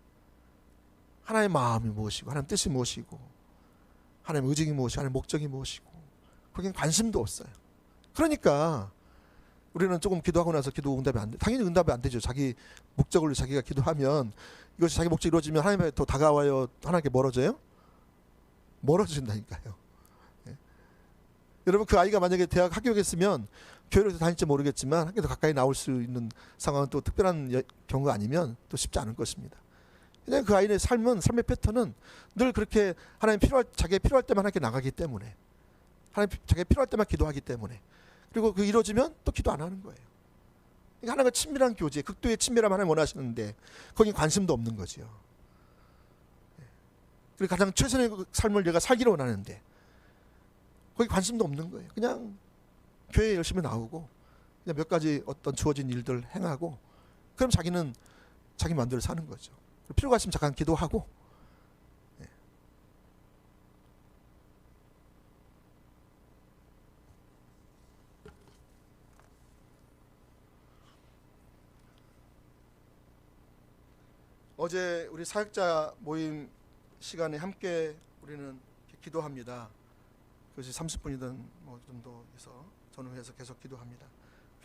S1: 하나님의 마음이 무엇이고, 하나님의 뜻이 무엇이고, 하나님의 의정이 무엇이고, 하나님의 목적이 무엇이고, 거기엔 관심도 없어요. 그러니까 우리는 조금 기도하고 나서 기도 응답이 안 돼. 당연히 응답이 안 되죠. 자기 목적을 위해서 자기가 기도하면 이것이 자기 목적이 이루어지면 하나님에 더 다가와요? 하나님께 멀어져요? 멀어진다니까요. 여러분, 그 아이가 만약에 대학 합격했으면 교회를 다닐지 모르겠지만 학교에서 가까이 나올 수 있는 상황은 또 특별한 경우가 아니면 또 쉽지 않을 것입니다. 그냥 그 아이의 삶의 패턴은 늘 그렇게 하나님 자기가 필요할 때만 하나님께 나가기 때문에, 하나님 자기가 필요할 때만 기도하기 때문에, 그리고 그 이루어지면 또 기도 안 하는 거예요. 그러니까 하나님과 친밀한 교제, 극도의 친밀함 하나님 원하시는데 거기 관심도 없는 거죠. 그리고 가장 최선의 삶을 내가 살기를 원하는데 거기 관심도 없는 거예요. 그냥 교회에 열심히 나오고 그냥 몇 가지 어떤 주어진 일들 행하고, 그럼 자기는 자기 마음대로 사는 거죠. 필요가 있으면 잠깐 기도하고. 어제 우리 사역자 모임 시간에 함께 우리는 기도합니다. 그것이 30분이든 뭐 정도 해서 전후해서 계속 기도합니다.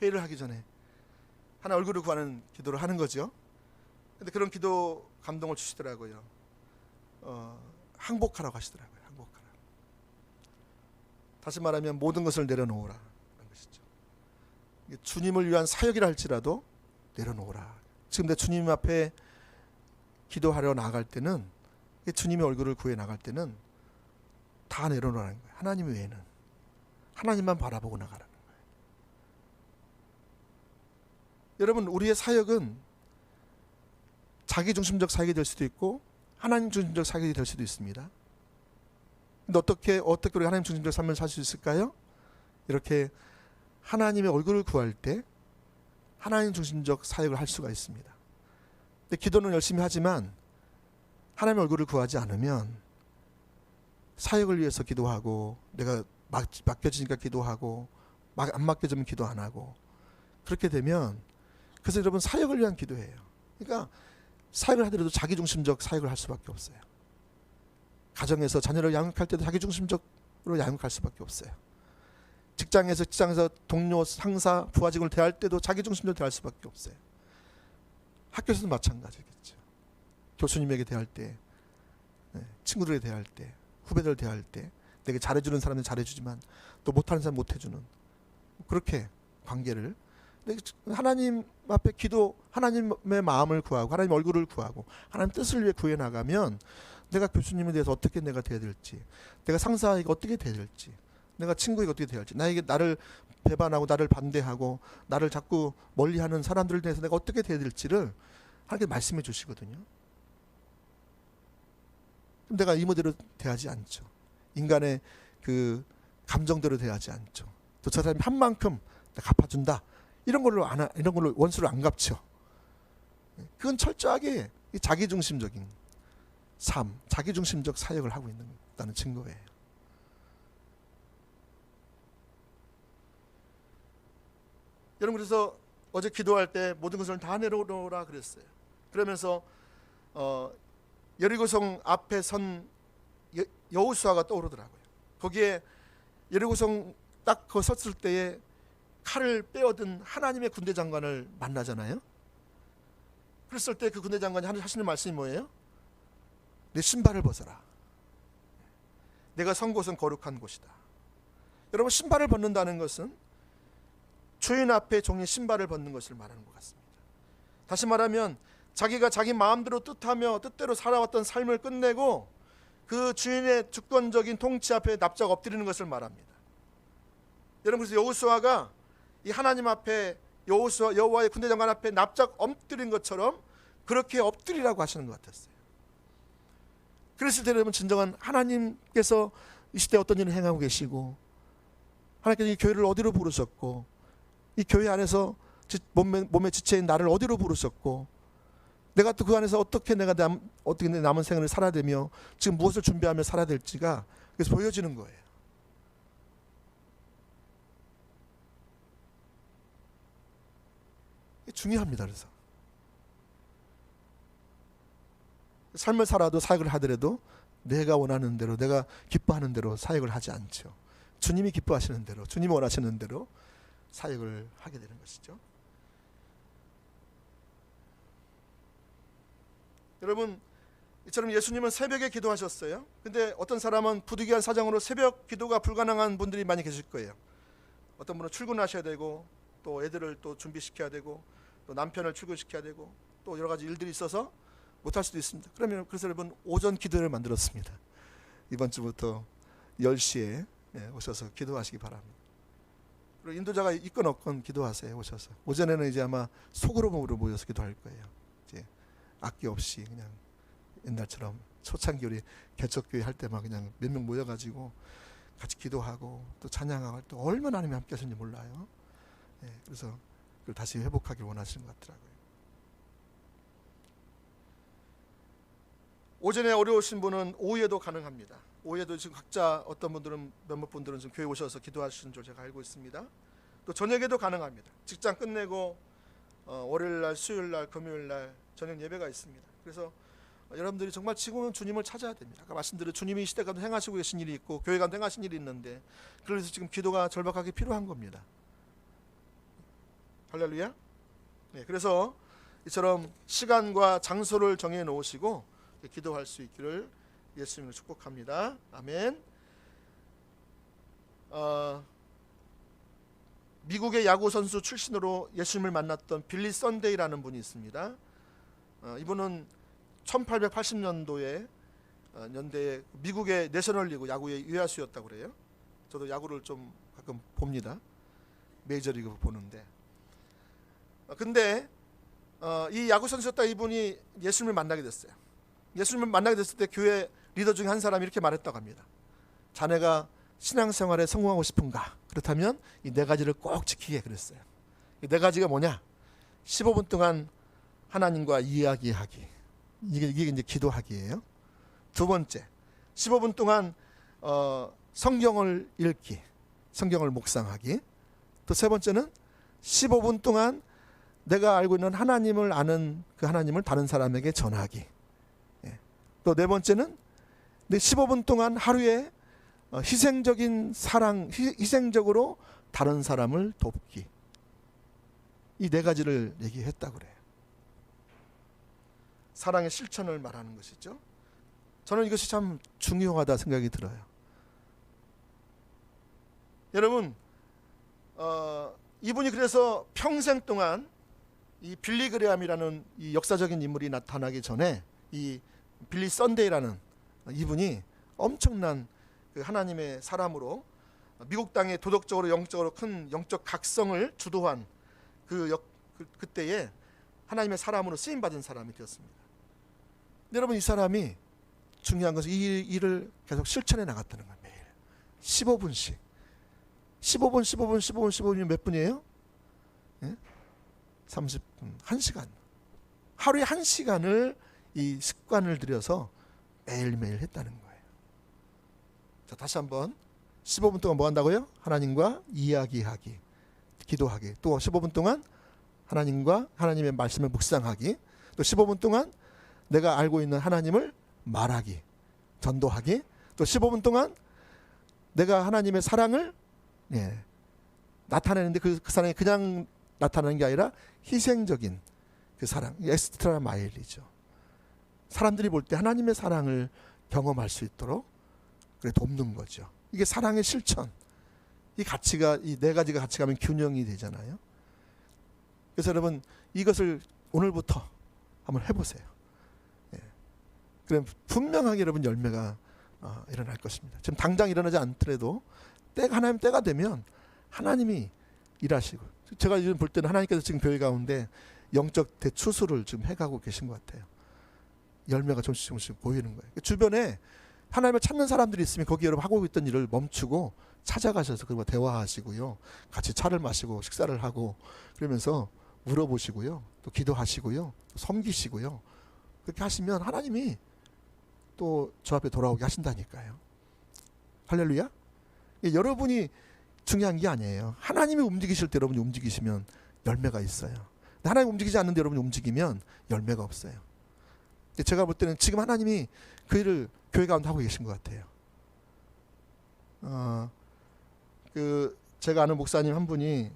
S1: 회의를 하기 전에 하나 얼굴을 구하는 기도를 하는 거죠. 근데 그런 기도 감동을 주시더라고요. 항복하라고 하시더라고요. 항복하라. 다시 말하면 모든 것을 내려놓으라 하는 것이죠. 주님을 위한 사역이라 할지라도 내려놓으라. 지금 내 주님 앞에 기도하려 나갈 때는, 주님의 얼굴을 구해 나갈 때는 다 내려놓으라는 거예요. 하나님 외에는 하나님만 바라보고 나가라는 거예요. 여러분, 우리의 사역은 자기중심적 사역이 될 수도 있고 하나님 중심적 사역이 될 수도 있습니다. 근데 어떻게 우리가 하나님 중심적 삶을 살 수 있을까요? 이렇게 하나님의 얼굴을 구할 때 하나님 중심적 사역을 할 수가 있습니다. 근데 기도는 열심히 하지만 하나님의 얼굴을 구하지 않으면 사역을 위해서 기도하고, 내가 맡겨지니까 기도하고, 안 맡겨지면 기도 안 하고, 그렇게 되면, 그래서 여러분, 사역을 위한 기도예요. 그러니까 사역을 하더라도 자기중심적 사역을 할 수밖에 없어요. 가정에서 자녀를 양육할 때도 자기중심적으로 양육할 수밖에 없어요. 직장에서 동료, 상사, 부하직을 대할 때도 자기중심적으로 대할 수밖에 없어요. 학교에서도 마찬가지겠죠. 교수님에게 대할 때, 친구들에게 대할 때, 후배들 대할 때 내게 잘해주는 사람은 잘해주지만 또 못하는 사람 못해주는, 그렇게 관계를 하나님 앞에 기도, 하나님의 마음을 구하고 하나님 얼굴을 구하고 하나님 뜻을 위해 구해 나가면 내가 교수님에 대해서 어떻게 내가 대해야 될지, 내가 상사에게 어떻게 대해야 될지, 내가 친구에게 어떻게 대해야 할지, 나를 배반하고 나를 반대하고 나를 자꾸 멀리하는 사람들에 대해서 내가 어떻게 대해야 될지를 하나님께 말씀해 주시거든요. 그럼 내가 이모대로 대하지 않죠. 인간의 그 감정대로 대하지 않죠. 또 저 사람이 한 만큼 갚아준다, 이런 걸로 원수를 안 갚죠. 그건 철저하게 자기중심적인 삶, 자기중심적 사역을 하고 있다는 증거예요. 여러분, 그래서 어제 기도할 때 모든 것을 다 내려놓으라 그랬어요. 그러면서 여리고성 앞에 선 여호수아가 떠오르더라고요. 거기에 여리고성 딱 그 섰을 때에 칼을 빼어든 하나님의 군대 장관을 만나잖아요. 그랬을 때 그 군대 장관이 하시는 말씀이 뭐예요? 내 신발을 벗어라. 내가 선 곳은 거룩한 곳이다. 여러분, 신발을 벗는다는 것은 주인 앞에 종이 신발을 벗는 것을 말하는 것 같습니다. 다시 말하면 자기가 자기 마음대로 뜻대로 살아왔던 삶을 끝내고 그 주인의 주권적인 통치 앞에 납작 엎드리는 것을 말합니다. 여러분, 그래서 여호수아가 이 하나님 앞에 여호와의 군대 장관 앞에 납작 엎드린 것처럼 그렇게 엎드리라고 하시는 것 같았어요. 그랬을 때 여러분, 진정한 하나님께서 이 시대에 어떤 일을 행하고 계시고, 하나님께서 이 교회를 어디로 부르셨고, 이 교회 안에서 몸의 지체인 나를 어디로 부르셨고, 내가 또 그 안에서 어떻게 내 남은 생을 살아야 되며 지금 무엇을 준비하며 살아야 될지가 그래서 보여지는 거예요. 이게 중요합니다. 그래서 삶을 살아도 사역을 하더라도 내가 원하는 대로, 내가 기뻐하는 대로 사역을 하지 않죠. 주님이 기뻐하시는 대로, 주님이 원하시는 대로 사역을 하게 되는 것이죠. 여러분, 이처럼 예수님은 새벽에 기도하셨어요. 근데 어떤 사람은 부득이한 사정으로 새벽 기도가 불가능한 분들이 많이 계실 거예요. 어떤 분은 출근하셔야 되고, 또 애들을 또 준비시켜야 되고, 또 남편을 출근시켜야 되고, 또 여러 가지 일들이 있어서 못할 수도 있습니다. 그래서 여러분, 오전 기도를 만들었습니다. 이번 주부터 10시에 오셔서 기도하시기 바랍니다. 그리고 인도자가 있건 없건 기도하세요. 오셔서. 오전에는 이제 아마 소그룹으로 모여서 기도할 거예요. 이제 악기 없이 그냥 옛날처럼 초창기 우리 개척교회 할 때만 그냥 몇 명 모여가지고 같이 기도하고 또 찬양하고 또 얼마나 하나님이 함께 하시는지 몰라요. 그래서 그걸 다시 회복하길 원하시는 것 같더라고요. 오전에 어려우신 분은 오후에도 가능합니다. 오후에도 지금 각자 어떤 분들은 몇몇 분들은 지금 교회 오셔서 기도하시는 줄 제가 알고 있습니다. 또 저녁에도 가능합니다. 직장 끝내고 월요일날, 수요일날, 금요일날 저녁 예배가 있습니다. 그래서 여러분들이 정말 지금은 주님을 찾아야 됩니다. 아까 말씀드린 주님이 이 시대 가운데 행하시고 계신 일이 있고 교회 가운데 행하신 일이 있는데, 그래서 지금 기도가 절박하게 필요한 겁니다. 할렐루야. 그래서 이처럼 시간과 장소를 정해 놓으시고 기도할 수 있기를 예수님을 축복합니다. 아멘. 미국의 야구 선수 출신으로 예수님을 만났던 빌리 썬데이라는 분이 있습니다. 이분은 1880년도에 미국의 내셔널리그 야구의 유야수였다고 그래요. 저도 야구를 좀 가끔 봅니다. 메이저리그 보는데. 근데 이 야구 선수였다 이분이 예수님을 만나게 됐어요. 예수님을 만나게 됐을 때 교회 리더 중에 한 사람이 이렇게 말했다고 합니다. 자네가 신앙생활에 성공하고 싶은가? 그렇다면 이 네 가지를 꼭 지키게 그랬어요. 이 네 가지가 뭐냐? 15분 동안 하나님과 이야기하기. 이게 이제 기도하기예요. 두 번째, 15분 동안 성경을 읽기, 성경을 묵상하기. 또 세 번째는 15분 동안 내가 알고 있는 하나님을 아는 그 하나님을 다른 사람에게 전하기. 또 네 번째는 내 15분 동안 하루에 희생적인 사랑, 희생적으로 다른 사람을 돕기. 이 네 가지를 얘기했다고 그래요. 사랑의 실천을 말하는 것이죠. 저는 이것이 참 중요하다 생각이 들어요. 여러분, 이분이 그래서 평생 동안 이 빌리 그레함이라는 이 역사적인 인물이 나타나기 전에 이 빌리 선데이라는 이분이 엄청난 그 하나님의 사람으로 미국 땅에 도덕적으로 영적으로 큰 영적 각성을 주도한 그때에 하나님의 사람으로 쓰임 받은 사람이 되었습니다. 여러분, 이 사람이 중요한 것은 이 일을 계속 실천해 나갔다는 거예요. 매일 15분씩 15분이 몇 분이에요? 30분, 1시간. 하루에 1시간을 이 습관을 들여서 매일매일 했다는 거예요. 자, 다시 한번 15분 동안 뭐 한다고요? 하나님과 이야기하기, 기도하기. 또 15분 동안 하나님의 말씀을 묵상하기. 또 15분 동안 내가 알고 있는 하나님을 말하기, 전도하기. 또 15분 동안 내가 하나님의 사랑을 나타내는데 그 사랑이 그냥 나타나는 게 아니라 희생적인 그 사랑, 엑스트라 마일이죠. 사람들이 볼 때 하나님의 사랑을 경험할 수 있도록 그래 돕는 거죠. 이게 사랑의 실천. 이 가치가, 이 네 가지가 같이 가면 균형이 되잖아요. 그래서 여러분, 이것을 오늘부터 한번 해보세요. 그럼 분명하게 여러분 열매가 일어날 것입니다. 지금 당장 일어나지 않더라도 하나님 때가 되면 하나님이 일하시고, 제가 요즘 볼 때는 하나님께서 지금 교회 가운데 영적 대추수를 지금 해가고 계신 것 같아요. 열매가 조금씩 보이는 거예요. 주변에 하나님을 찾는 사람들이 있으면 거기 여러분 하고 있던 일을 멈추고 찾아가셔서 그와 대화하시고요, 같이 차를 마시고 식사를 하고 그러면서 물어보시고요, 또 기도하시고요, 또 섬기시고요. 그렇게 하시면 하나님이 또 저 앞에 돌아오게 하신다니까요. 할렐루야. 여러분이 중요한 게 아니에요. 하나님이 움직이실 때 여러분이 움직이시면 열매가 있어요. 하나님이 움직이지 않는데 여러분이 움직이면 열매가 없어요. 제가 볼 때는 지금 하나님이 그 일을 교회 가운데 하고 계신 것 같아요. 제가 아는 목사님 한 분이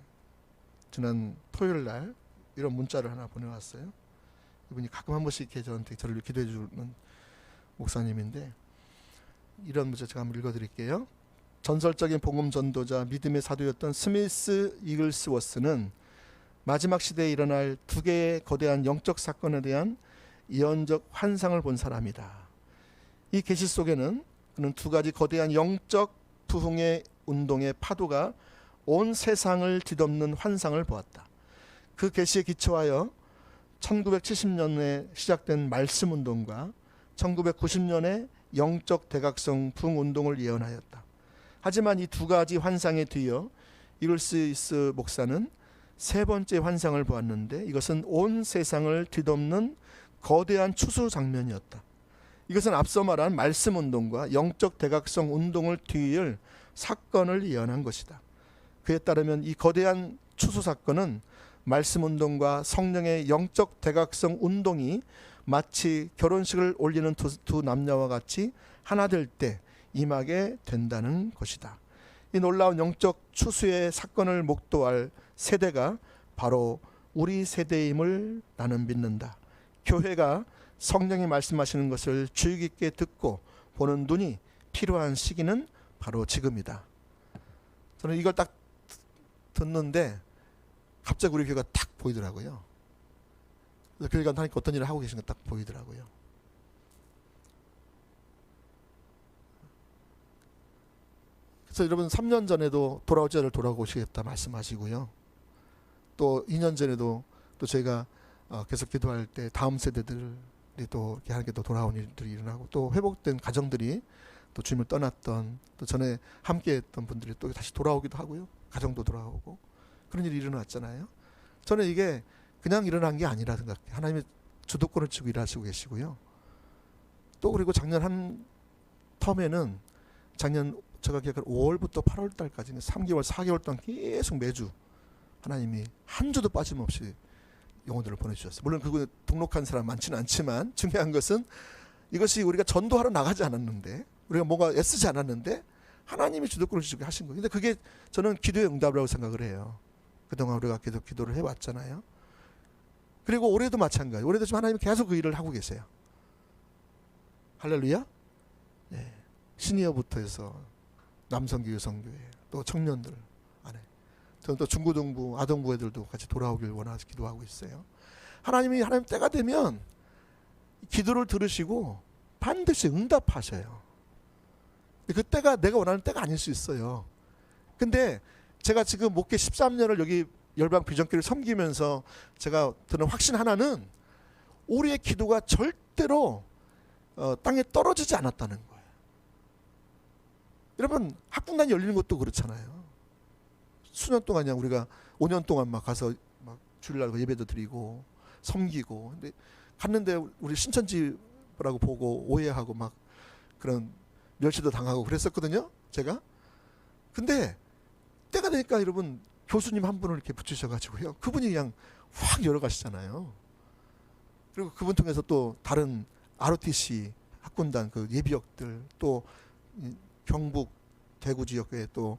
S1: 지난 토요일 날 이런 문자를 하나 보내왔어요. 이분이 가끔 한 번씩 저한테 저를 기도해 주는 목사님인데, 이런 문자 제가 한번 읽어드릴게요. 전설적인 복음 전도자, 믿음의 사도였던 스미스 이글스워스는 마지막 시대에 일어날 두 개의 거대한 영적 사건에 대한 예언적 환상을 본 사람이다. 이 계시 속에는 그는 두 가지 거대한 영적 부흥의 운동의 파도가 온 세상을 뒤덮는 환상을 보았다. 그 계시에 기초하여 1970년에 시작된 말씀 운동과 1990년에 영적 대각성 부흥 운동을 예언하였다. 하지만 이 두 가지 환상에 뒤이어 이글스워스 목사는 세 번째 환상을 보았는데, 이것은 온 세상을 뒤덮는 거대한 추수 장면이었다. 이것은 앞서 말한 말씀 운동과 영적 대각성 운동을 뒤이을 사건을 예언한 것이다. 그에 따르면 이 거대한 추수 사건은 말씀 운동과 성령의 영적 대각성 운동이 마치 결혼식을 올리는 두 남녀와 같이 하나 될 때 임하게 된다는 것이다. 이 놀라운 영적 추수의 사건을 목도할 세대가 바로 우리 세대임을 나는 믿는다. 교회가 성령이 말씀하시는 것을 주의 깊게 듣고 보는 눈이 필요한 시기는 바로 지금이다. 저는 이걸 딱 듣는데 갑자기 우리 교회가 딱 보이더라고요. 그래서 교회가 하나님께 어떤 일을 하고 계신 거 딱 보이더라고요. 그래서 여러분 3년 전에도 돌아오지 않을 돌아오시겠다 말씀하시고요. 또 2년 전에도 또 저희가 계속 기도할 때 다음 세대들이 또 하나님께 또 돌아온 일들이 일어나고, 또 회복된 가정들이 또 주님을 떠났던, 또 전에 함께했던 분들이 또 다시 돌아오기도 하고요. 가정도 돌아오고 그런 일이 일어났잖아요. 저는 이게 그냥 일어난 게 아니라 생각해요. 하나님의 주도권을 쥐고 일하시고 계시고요. 또 그리고 작년 한 텀에는 작년 제가 기억할 5월부터 8월 달까지는 3개월, 4개월 동안 계속 매주 하나님이 한 주도 빠짐없이 영혼들을 보내주셨어요. 물론 그곳에 등록한 사람 많지는 않지만 중요한 것은 이것이 우리가 전도하러 나가지 않았는데, 우리가 뭔가 애쓰지 않았는데 하나님이 주도권을 주게 하신 거예요. 근데 그게 저는 기도의 응답이라고 생각을 해요. 그동안 우리가 계속 기도를 해왔잖아요. 그리고 올해도 마찬가지. 올해도 지금 하나님이 계속 그 일을 하고 계세요. 할렐루야. 네. 시니어부터 해서 남성교, 여성교회, 또 청년들 안에, 저는 또 중고등부, 아동부 애들도 같이 돌아오길 원하서 기도하고 있어요. 하나님 때가 되면 기도를 들으시고 반드시 응답하셔요. 그 때가 내가 원하는 때가 아닐 수 있어요. 근데 제가 지금 목회 13년을 여기 열방 비전교회를 섬기면서 제가 드는 확신 하나는, 우리의 기도가 절대로 땅에 떨어지지 않았다는 거예요. 여러분, 학군단이 열리는 것도 그렇잖아요. 수년 동안 그냥 우리가 5년 동안 막 가서 막 주일날 예배도 드리고 섬기고, 근데 갔는데 우리 신천지라고 보고 오해하고 막 그런 멸시도 당하고 그랬었거든요, 제가. 근데 때가 되니까 여러분, 교수님 한 분을 이렇게 붙이셔가지고요, 그분이 그냥 확 열어가시잖아요. 그리고 그분 통해서 또 다른 ROTC 학군단 그 예비역들, 또 경북 대구 지역에 또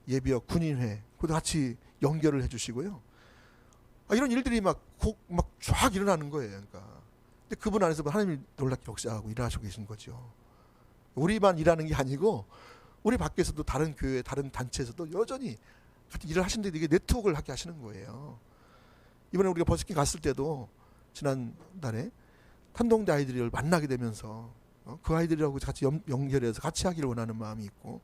S1: 예비역 군인회, 그것도 같이 연결을 해주시고요. 이런 일들이 막 쫙 일어나는 거예요. 그러니까. 근데 그분 안에서 하나님이 놀랍게 역사하고 일하시고 계신 거죠. 우리만 일하는 게 아니고 우리 밖에서도 다른 교회, 다른 단체에서도 여전히 같이 일을 하시는데, 이게 네트워크를 하게 하시는 거예요. 이번에 우리가 버스킹 갔을 때도 지난달에 탄동대 아이들을 만나게 되면서 그 아이들하고 같이 연결해서 같이 하기를 원하는 마음이 있고,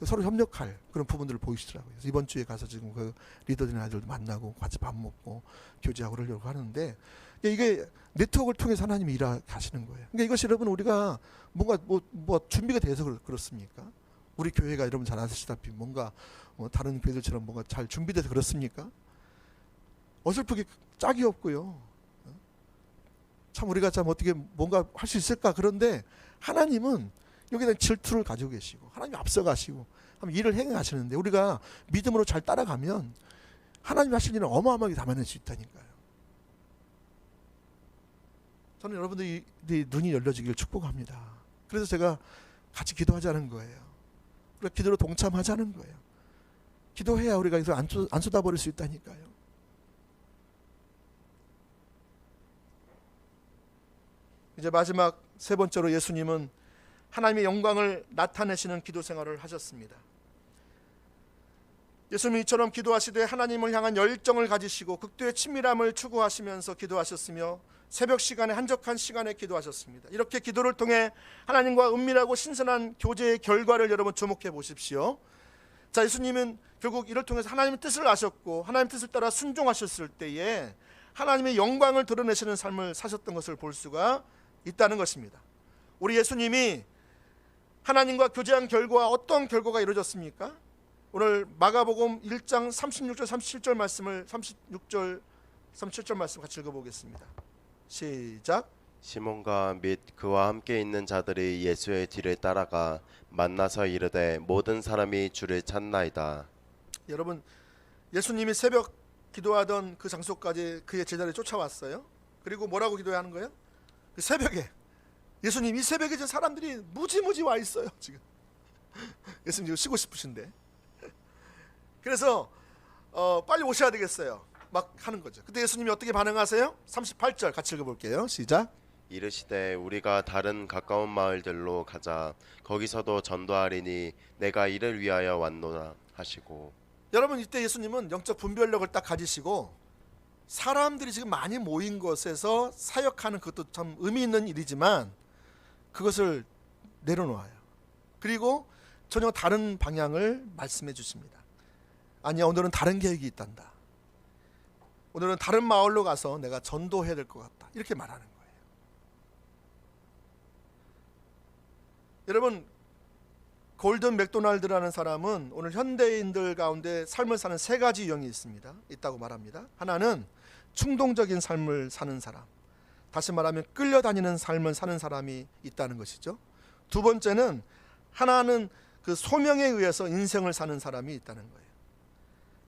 S1: 서로 협력할 그런 부분들을 보이시더라고요. 그래서 이번 주에 가서 지금 그 리더들의 아이들도 만나고 같이 밥 먹고 교제하고 그러려고 하는데, 이게 네트워크를 통해서 하나님이 일하시는 거예요. 그러니까 이것이 여러분, 우리가 뭔가 뭐 준비가 돼서 그렇습니까? 우리 교회가 여러분 잘 아시다시피 뭔가 다른 교회들처럼 뭔가 잘 준비돼서 그렇습니까? 어설프게 짝이 없고요. 참 우리가 참 어떻게 뭔가 할 수 있을까? 그런데 하나님은 여기에 대한 질투를 가지고 계시고, 하나님이 앞서가시고 일을 행하시는데, 우리가 믿음으로 잘 따라가면 하나님이 하실 일은 어마어마하게 담아낼 수 있다니까요. 저는 여러분들이 눈이 열려지길 축복합니다. 그래서 제가 같이 기도하자는 거예요. 우리가 기도로 동참하자는 거예요. 기도해야 우리가 이거 안 쏟아버릴 수 있다니까요. 이제 마지막 세 번째로, 예수님은 하나님의 영광을 나타내시는 기도 생활을 하셨습니다. 예수님이 이처럼 기도하시되 하나님을 향한 열정을 가지시고 극도의 친밀함을 추구하시면서 기도하셨으며, 새벽 시간에 한적한 시간에 기도하셨습니다. 이렇게 기도를 통해 하나님과 은밀하고 신선한 교제의 결과를 여러분 주목해 보십시오. 자, 예수님은 결국 이를 통해서 하나님의 뜻을 아셨고, 하나님의 뜻을 따라 순종하셨을 때에 하나님의 영광을 드러내시는 삶을 사셨던 것을 볼 수가 있다는 것입니다. 우리 예수님이 하나님과 교제한 결과 어떤 결과가 이루어졌습니까? 오늘 마가복음 1장 36절 37절 말씀을 36절 37절 말씀 같이 읽어보겠습니다. 시작.
S2: 시몬과 및 그와 함께 있는 자들이 예수의 뒤를 따라가 만나서 이르되 모든 사람이 주를 찾나이다.
S1: 여러분, 예수님이 새벽 기도하던 그 장소까지 그의 제자들이 쫓아왔어요. 그리고 뭐라고 기도하는 거예요? 그 새벽에, 예수님 이 새벽에 지금 사람들이 무지무지 와 있어요. 지금 예수님 지금 쉬고 싶으신데, 그래서 빨리 오셔야 되겠어요. 막 하는 거죠. 그때 예수님이 어떻게 반응하세요? 38절 같이 읽어볼게요. 시작.
S2: 이르시되 우리가 다른 가까운 마을들로 가자. 거기서도 전도하리니 내가 이를 위하여 왔노라 하시고.
S1: 여러분, 이때 예수님은 영적 분별력을 딱 가지시고, 사람들이 지금 많이 모인 곳에서 사역하는 것도 참 의미 있는 일이지만 그것을 내려놓아요. 그리고 전혀 다른 방향을 말씀해 주십니다. 아니야, 오늘은 다른 계획이 있단다. 오늘은 다른 마을로 가서 내가 전도해야 될 것 같다. 이렇게 말하는 거예요. 여러분, 골든 맥도날드라는 사람은 오늘 현대인들 가운데 삶을 사는 세 가지 유형이 있다고 말합니다. 하나는 충동적인 삶을 사는 사람, 다시 말하면 끌려다니는 삶을 사는 사람이 있다는 것이죠. 두 번째는, 하나는 그 소명에 의해서 인생을 사는 사람이 있다는 거예요.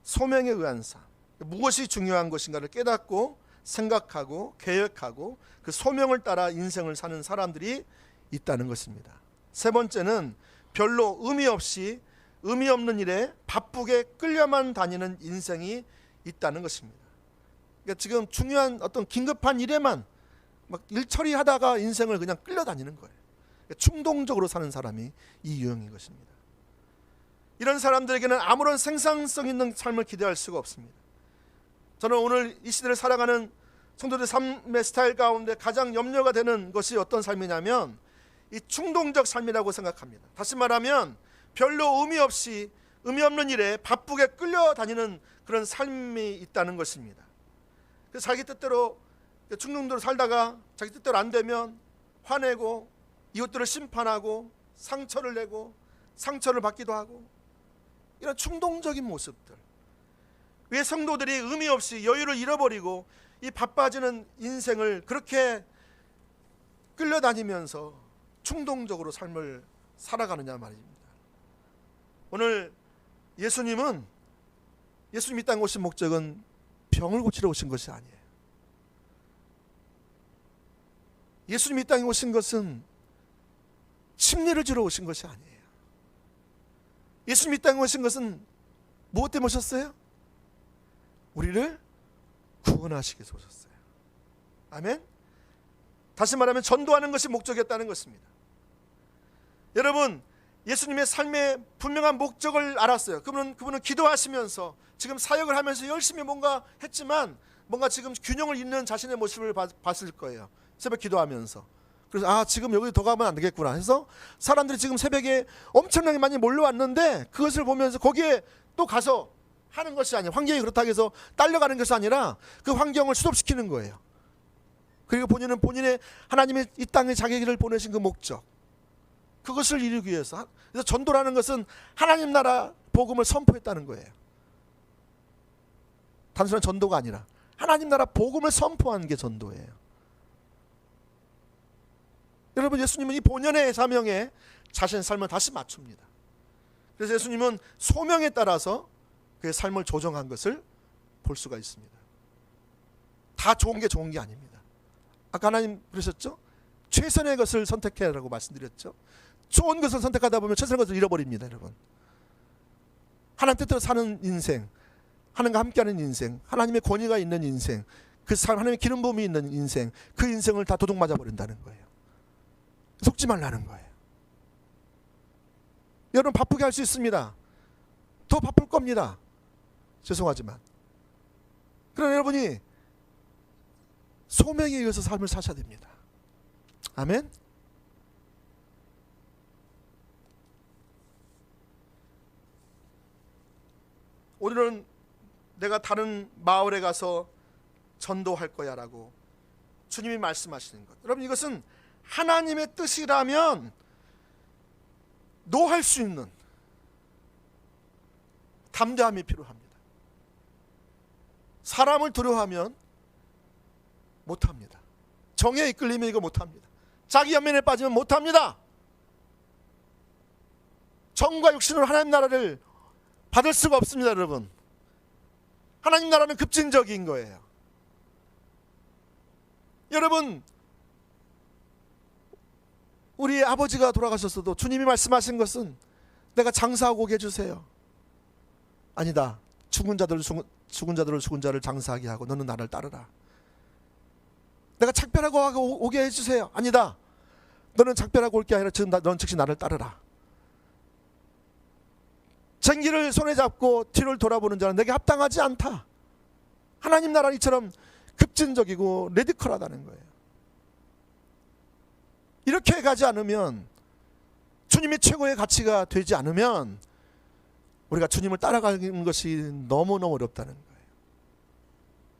S1: 소명에 의한 삶, 무엇이 중요한 것인가를 깨닫고 생각하고 계획하고 그 소명을 따라 인생을 사는 사람들이 있다는 것입니다. 세 번째는 별로 의미 없는 일에 바쁘게 끌려만 다니는 인생이 있다는 것입니다. 그러니까 지금 중요한 어떤 긴급한 일에만 막 일 처리하다가 인생을 그냥 끌려다니는 거예요. 그러니까 충동적으로 사는 사람이 이 유형인 것입니다. 이런 사람들에게는 아무런 생산성 있는 삶을 기대할 수가 없습니다. 저는 오늘 이 시대를 살아가는 성도들의 삶의 스타일 가운데 가장 염려가 되는 것이 어떤 삶이냐면 이 충동적 삶이라고 생각합니다. 다시 말하면 별로 의미 없는 일에 바쁘게 끌려다니는 그런 삶이 있다는 것입니다. 그래서 자기 뜻대로 충동적으로 살다가 자기 뜻대로 안 되면 화내고 이웃들을 심판하고 상처를 내고 상처를 받기도 하고 이런 충동적인 모습들. 왜 성도들이 의미 없이 여유를 잃어버리고 이 바빠지는 인생을 그렇게 끌려다니면서 충동적으로 삶을 살아가느냐 말입니다. 오늘 예수님이 이 땅에 오신 목적은 병을 고치러 오신 것이 아니에요. 예수님이 이 땅에 오신 것은 침례를 주러 오신 것이 아니에요. 예수님이 이 땅에 오신 것은 무엇 때문에 오셨어요? 우리를 구원하시기 위해서 오셨어요. 아멘. 다시 말하면 전도하는 것이 목적이었다는 것입니다. 여러분, 예수님의 삶의 분명한 목적을 알았어요. 그분은 기도하시면서 지금 사역을 하면서 열심히 뭔가 했지만 뭔가 지금 균형을 잃는 자신의 모습을 봤을 거예요. 새벽 기도하면서. 그래서 지금 여기 더 가면 안 되겠구나 해서 사람들이 지금 새벽에 엄청나게 많이 몰려왔는데 그것을 보면서 거기에 또 가서 하는 것이 아니라 환경이 그렇다고 해서 딸려가는 것이 아니라 그 환경을 수습시키는 거예요. 그리고 본인은 본인의 하나님의 이 땅에 자기를 보내신 그 목적, 그것을 이루기 위해서. 그래서 전도라는 것은 하나님 나라 복음을 선포했다는 거예요. 단순한 전도가 아니라 하나님 나라 복음을 선포하는 게 전도예요. 여러분, 예수님은 이 본연의 사명에 자신의 삶을 다시 맞춥니다. 그래서 예수님은 소명에 따라서 그의 삶을 조정한 것을 볼 수가 있습니다. 다 좋은 게 아닙니다. 아까 하나님 그러셨죠? 최선의 것을 선택해라고 말씀드렸죠. 좋은 것을 선택하다 보면 최선의 것을 잃어버립니다. 여러분, 하나님 뜻대로 사는 인생, 하나님과 함께하는 인생, 하나님의 권위가 있는 인생, 그 삶, 하나님의 기름 부음이 있는 인생, 그 인생을 다 도둑맞아 버린다는 거예요. 속지 말라는 거예요. 여러분, 바쁘게 할 수 있습니다. 더 바쁠 겁니다. 죄송하지만. 그러나 여러분이 소명에 의해서 삶을 사셔야 됩니다. 아멘. 오늘은 내가 다른 마을에 가서 전도할 거야 라고 주님이 말씀하시는 것, 여러분, 이것은 하나님의 뜻이라면 노할 수 있는 담대함이 필요합니다. 사람을 두려워하면 못합니다. 정에 이끌리면 이거 못합니다. 자기 연민에 빠지면 못합니다. 정과 육신으로 하나님 나라를 받을 수가 없습니다. 여러분, 하나님 나라는 급진적인 거예요. 여러분, 우리 아버지가 돌아가셨어도 주님이 말씀하신 것은 내가 장사하고 오게 해주세요. 아니다. 죽은 자를 장사하게 하고 너는 나를 따르라. 내가 작별하고 오게 해주세요. 아니다. 너는 작별하고 올 게 아니라 너는 즉시 나를 따르라. 쟁기를 손에 잡고 뒤를 돌아보는 자는 내게 합당하지 않다. 하나님 나라는 이처럼 급진적이고 레디컬하다는 거예요. 이렇게 가지 않으면, 주님이 최고의 가치가 되지 않으면 우리가 주님을 따라가는 것이 너무너무 어렵다는 거예요.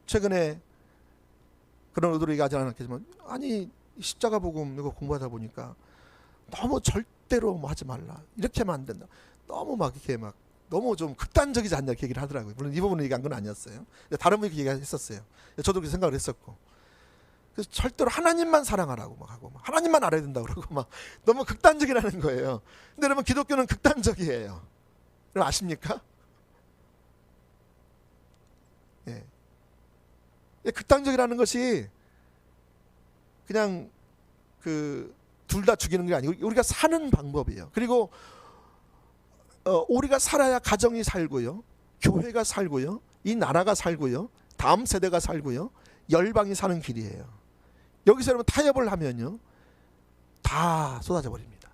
S1: 최근에 그런 의도로 얘기하지 않았겠지만, 십자가 복음 이거 공부하다 보니까 너무 절대로 뭐 하지 말라, 이렇게 하면 안 된다, 너무 너무 좀 극단적이지 않냐 이렇게 얘기를 하더라고요. 물론 이 부분을 얘기한 건 아니었어요. 다른 분이 얘기했었어요. 저도 그렇게 생각을 했었고, 그래서 절대로 하나님만 사랑하라고 하고 하나님만 알아야 된다고 그러고 너무 극단적이라는 거예요. 근데 여러분, 기독교는 극단적이에요. 여러분 아십니까? 예. 극단적이라는 것이 그냥 그 둘 다 죽이는 게 아니고 우리가 사는 방법이에요. 그리고 우리가 살아야 가정이 살고요, 교회가 살고요, 이 나라가 살고요, 다음 세대가 살고요, 열방이 사는 길이에요. 여기서 여러분 타협을 하면요 다 쏟아져 버립니다.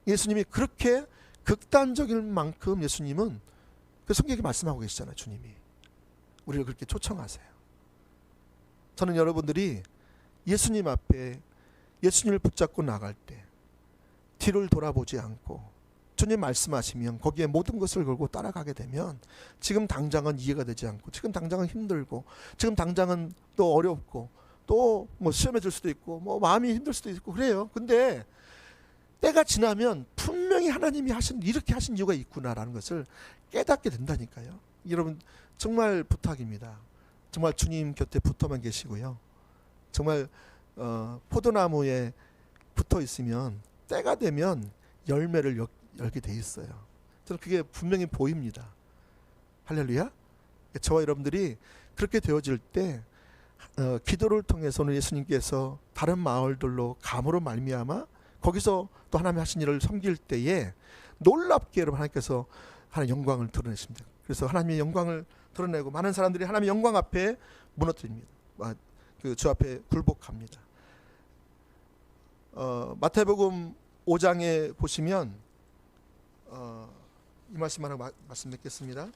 S1: 예수님이 그렇게 극단적인 만큼 예수님은 그 성경에 말씀하고 계시잖아요. 주님이 우리를 그렇게 초청하세요. 저는 여러분들이 예수님 앞에 예수님을 붙잡고 나갈 때 뒤를 돌아보지 않고 주님 말씀하시면 거기에 모든 것을 걸고 따라가게 되면 지금 당장은 이해가 되지 않고 지금 당장은 힘들고 지금 당장은 또 어렵고 또 뭐 시험에 들 수도 있고 뭐 마음이 힘들 수도 있고 그래요. 근데 때가 지나면 분명히 하나님이 이렇게 하신 이유가 있구나라는 것을 깨닫게 된다니까요. 여러분 정말 부탁입니다. 정말 주님 곁에 붙어만 계시고요. 정말 포도나무에 붙어 있으면 때가 되면 열매를 열게 돼 있어요. 저는 그게 분명히 보입니다. 할렐루야. 저와 여러분들이 그렇게 되어질 때 기도를 통해서는 예수님께서 다른 마을들로 감으로 말미암아 거기서 또 하나님이 하신 일을 섬길 때에 놀랍게 여러분 하나님께서 하나님의 영광을 드러내십니다. 그래서 하나님의 영광을 드러내고 많은 사람들이 하나님의 영광 앞에 무너뜨립니다. 그 주 앞에 굴복합니다. 마태복음 5장에 보시면 이 말씀 하나 말씀 맺겠습니다.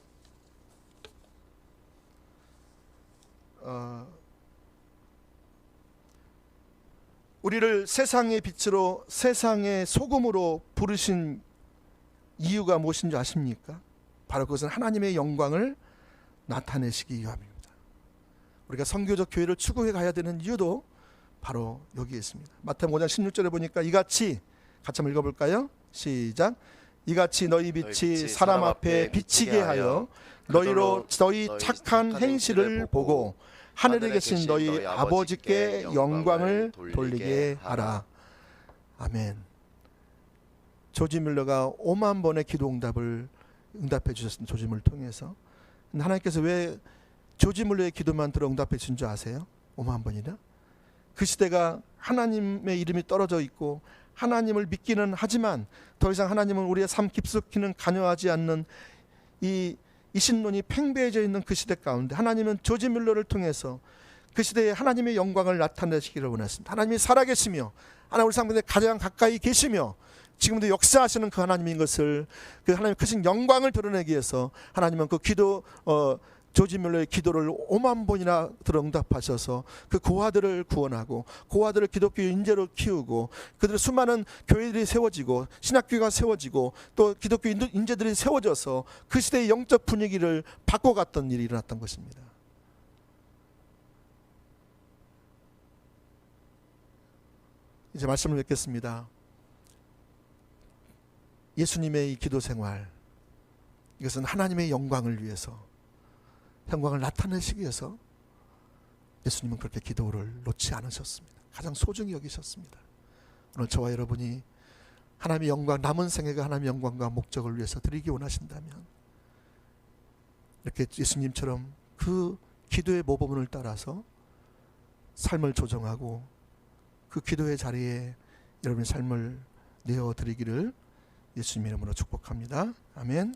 S1: 우리를 세상의 빛으로 세상의 소금으로 부르신 이유가 무엇인 줄 아십니까? 바로 그것은 하나님의 영광을 나타내시기 위함입니다. 우리가 선교적 교회를 추구해 가야 되는 이유도 바로 여기에 있습니다. 마태복음 5장 16절에 보니까 이같이 같이 한번 읽어볼까요? 시작. 이같이 너희 빛이 사람 앞에 비치게 하여 너희 착한 행실을 보고 하늘에 계신 너희 아버지께 영광을 돌리게 하라. 아멘. 조지 밀러가 5만 번의 기도 응답해 주셨습니다. 조지 밀러를 통해서. 근데 하나님께서 왜 조지 밀러의 기도만 들어 응답해 주신 줄 아세요? 5만 번이나? 그 시대가 하나님의 이름이 떨어져 있고 하나님을 믿기는 하지만 더 이상 하나님은 우리의 삶 깊숙이는 관여하지 않는 이 신론이 팽배해져 있는 그 시대 가운데 하나님은 조지 밀러를 통해서 그 시대에 하나님의 영광을 나타내시기를 원했습니다. 하나님이 살아계시며 하나님 우리 삶에 가장 가까이 계시며 지금도 역사하시는 그 하나님인 것을 그 하나님의 크신 영광을 드러내기 위해서 하나님은 그 기도 조지 밀러의 기도를 5만 번이나 들어 응답하셔서 그 고아들을 구원하고 고아들을 기독교 인재로 키우고 그들의 수많은 교회들이 세워지고 신학교가 세워지고 또 기독교 인재들이 세워져서 그 시대의 영적 분위기를 바꿔갔던 일이 일어났던 것입니다. 이제 말씀을 맺겠습니다. 예수님의 이 기도 생활, 이것은 하나님의 영광을 위해서 영광을 나타내시기 위해서 예수님은 그렇게 기도를 놓지 않으셨습니다. 가장 소중히 여기셨습니다. 오늘 저와 여러분이 하나님의 영광, 남은 생애가 하나님의 영광과 목적을 위해서 드리기 원하신다면 이렇게 예수님처럼 그 기도의 모범을 따라서 삶을 조정하고 그 기도의 자리에 여러분의 삶을 내어드리기를 예수님 이름으로 축복합니다. 아멘.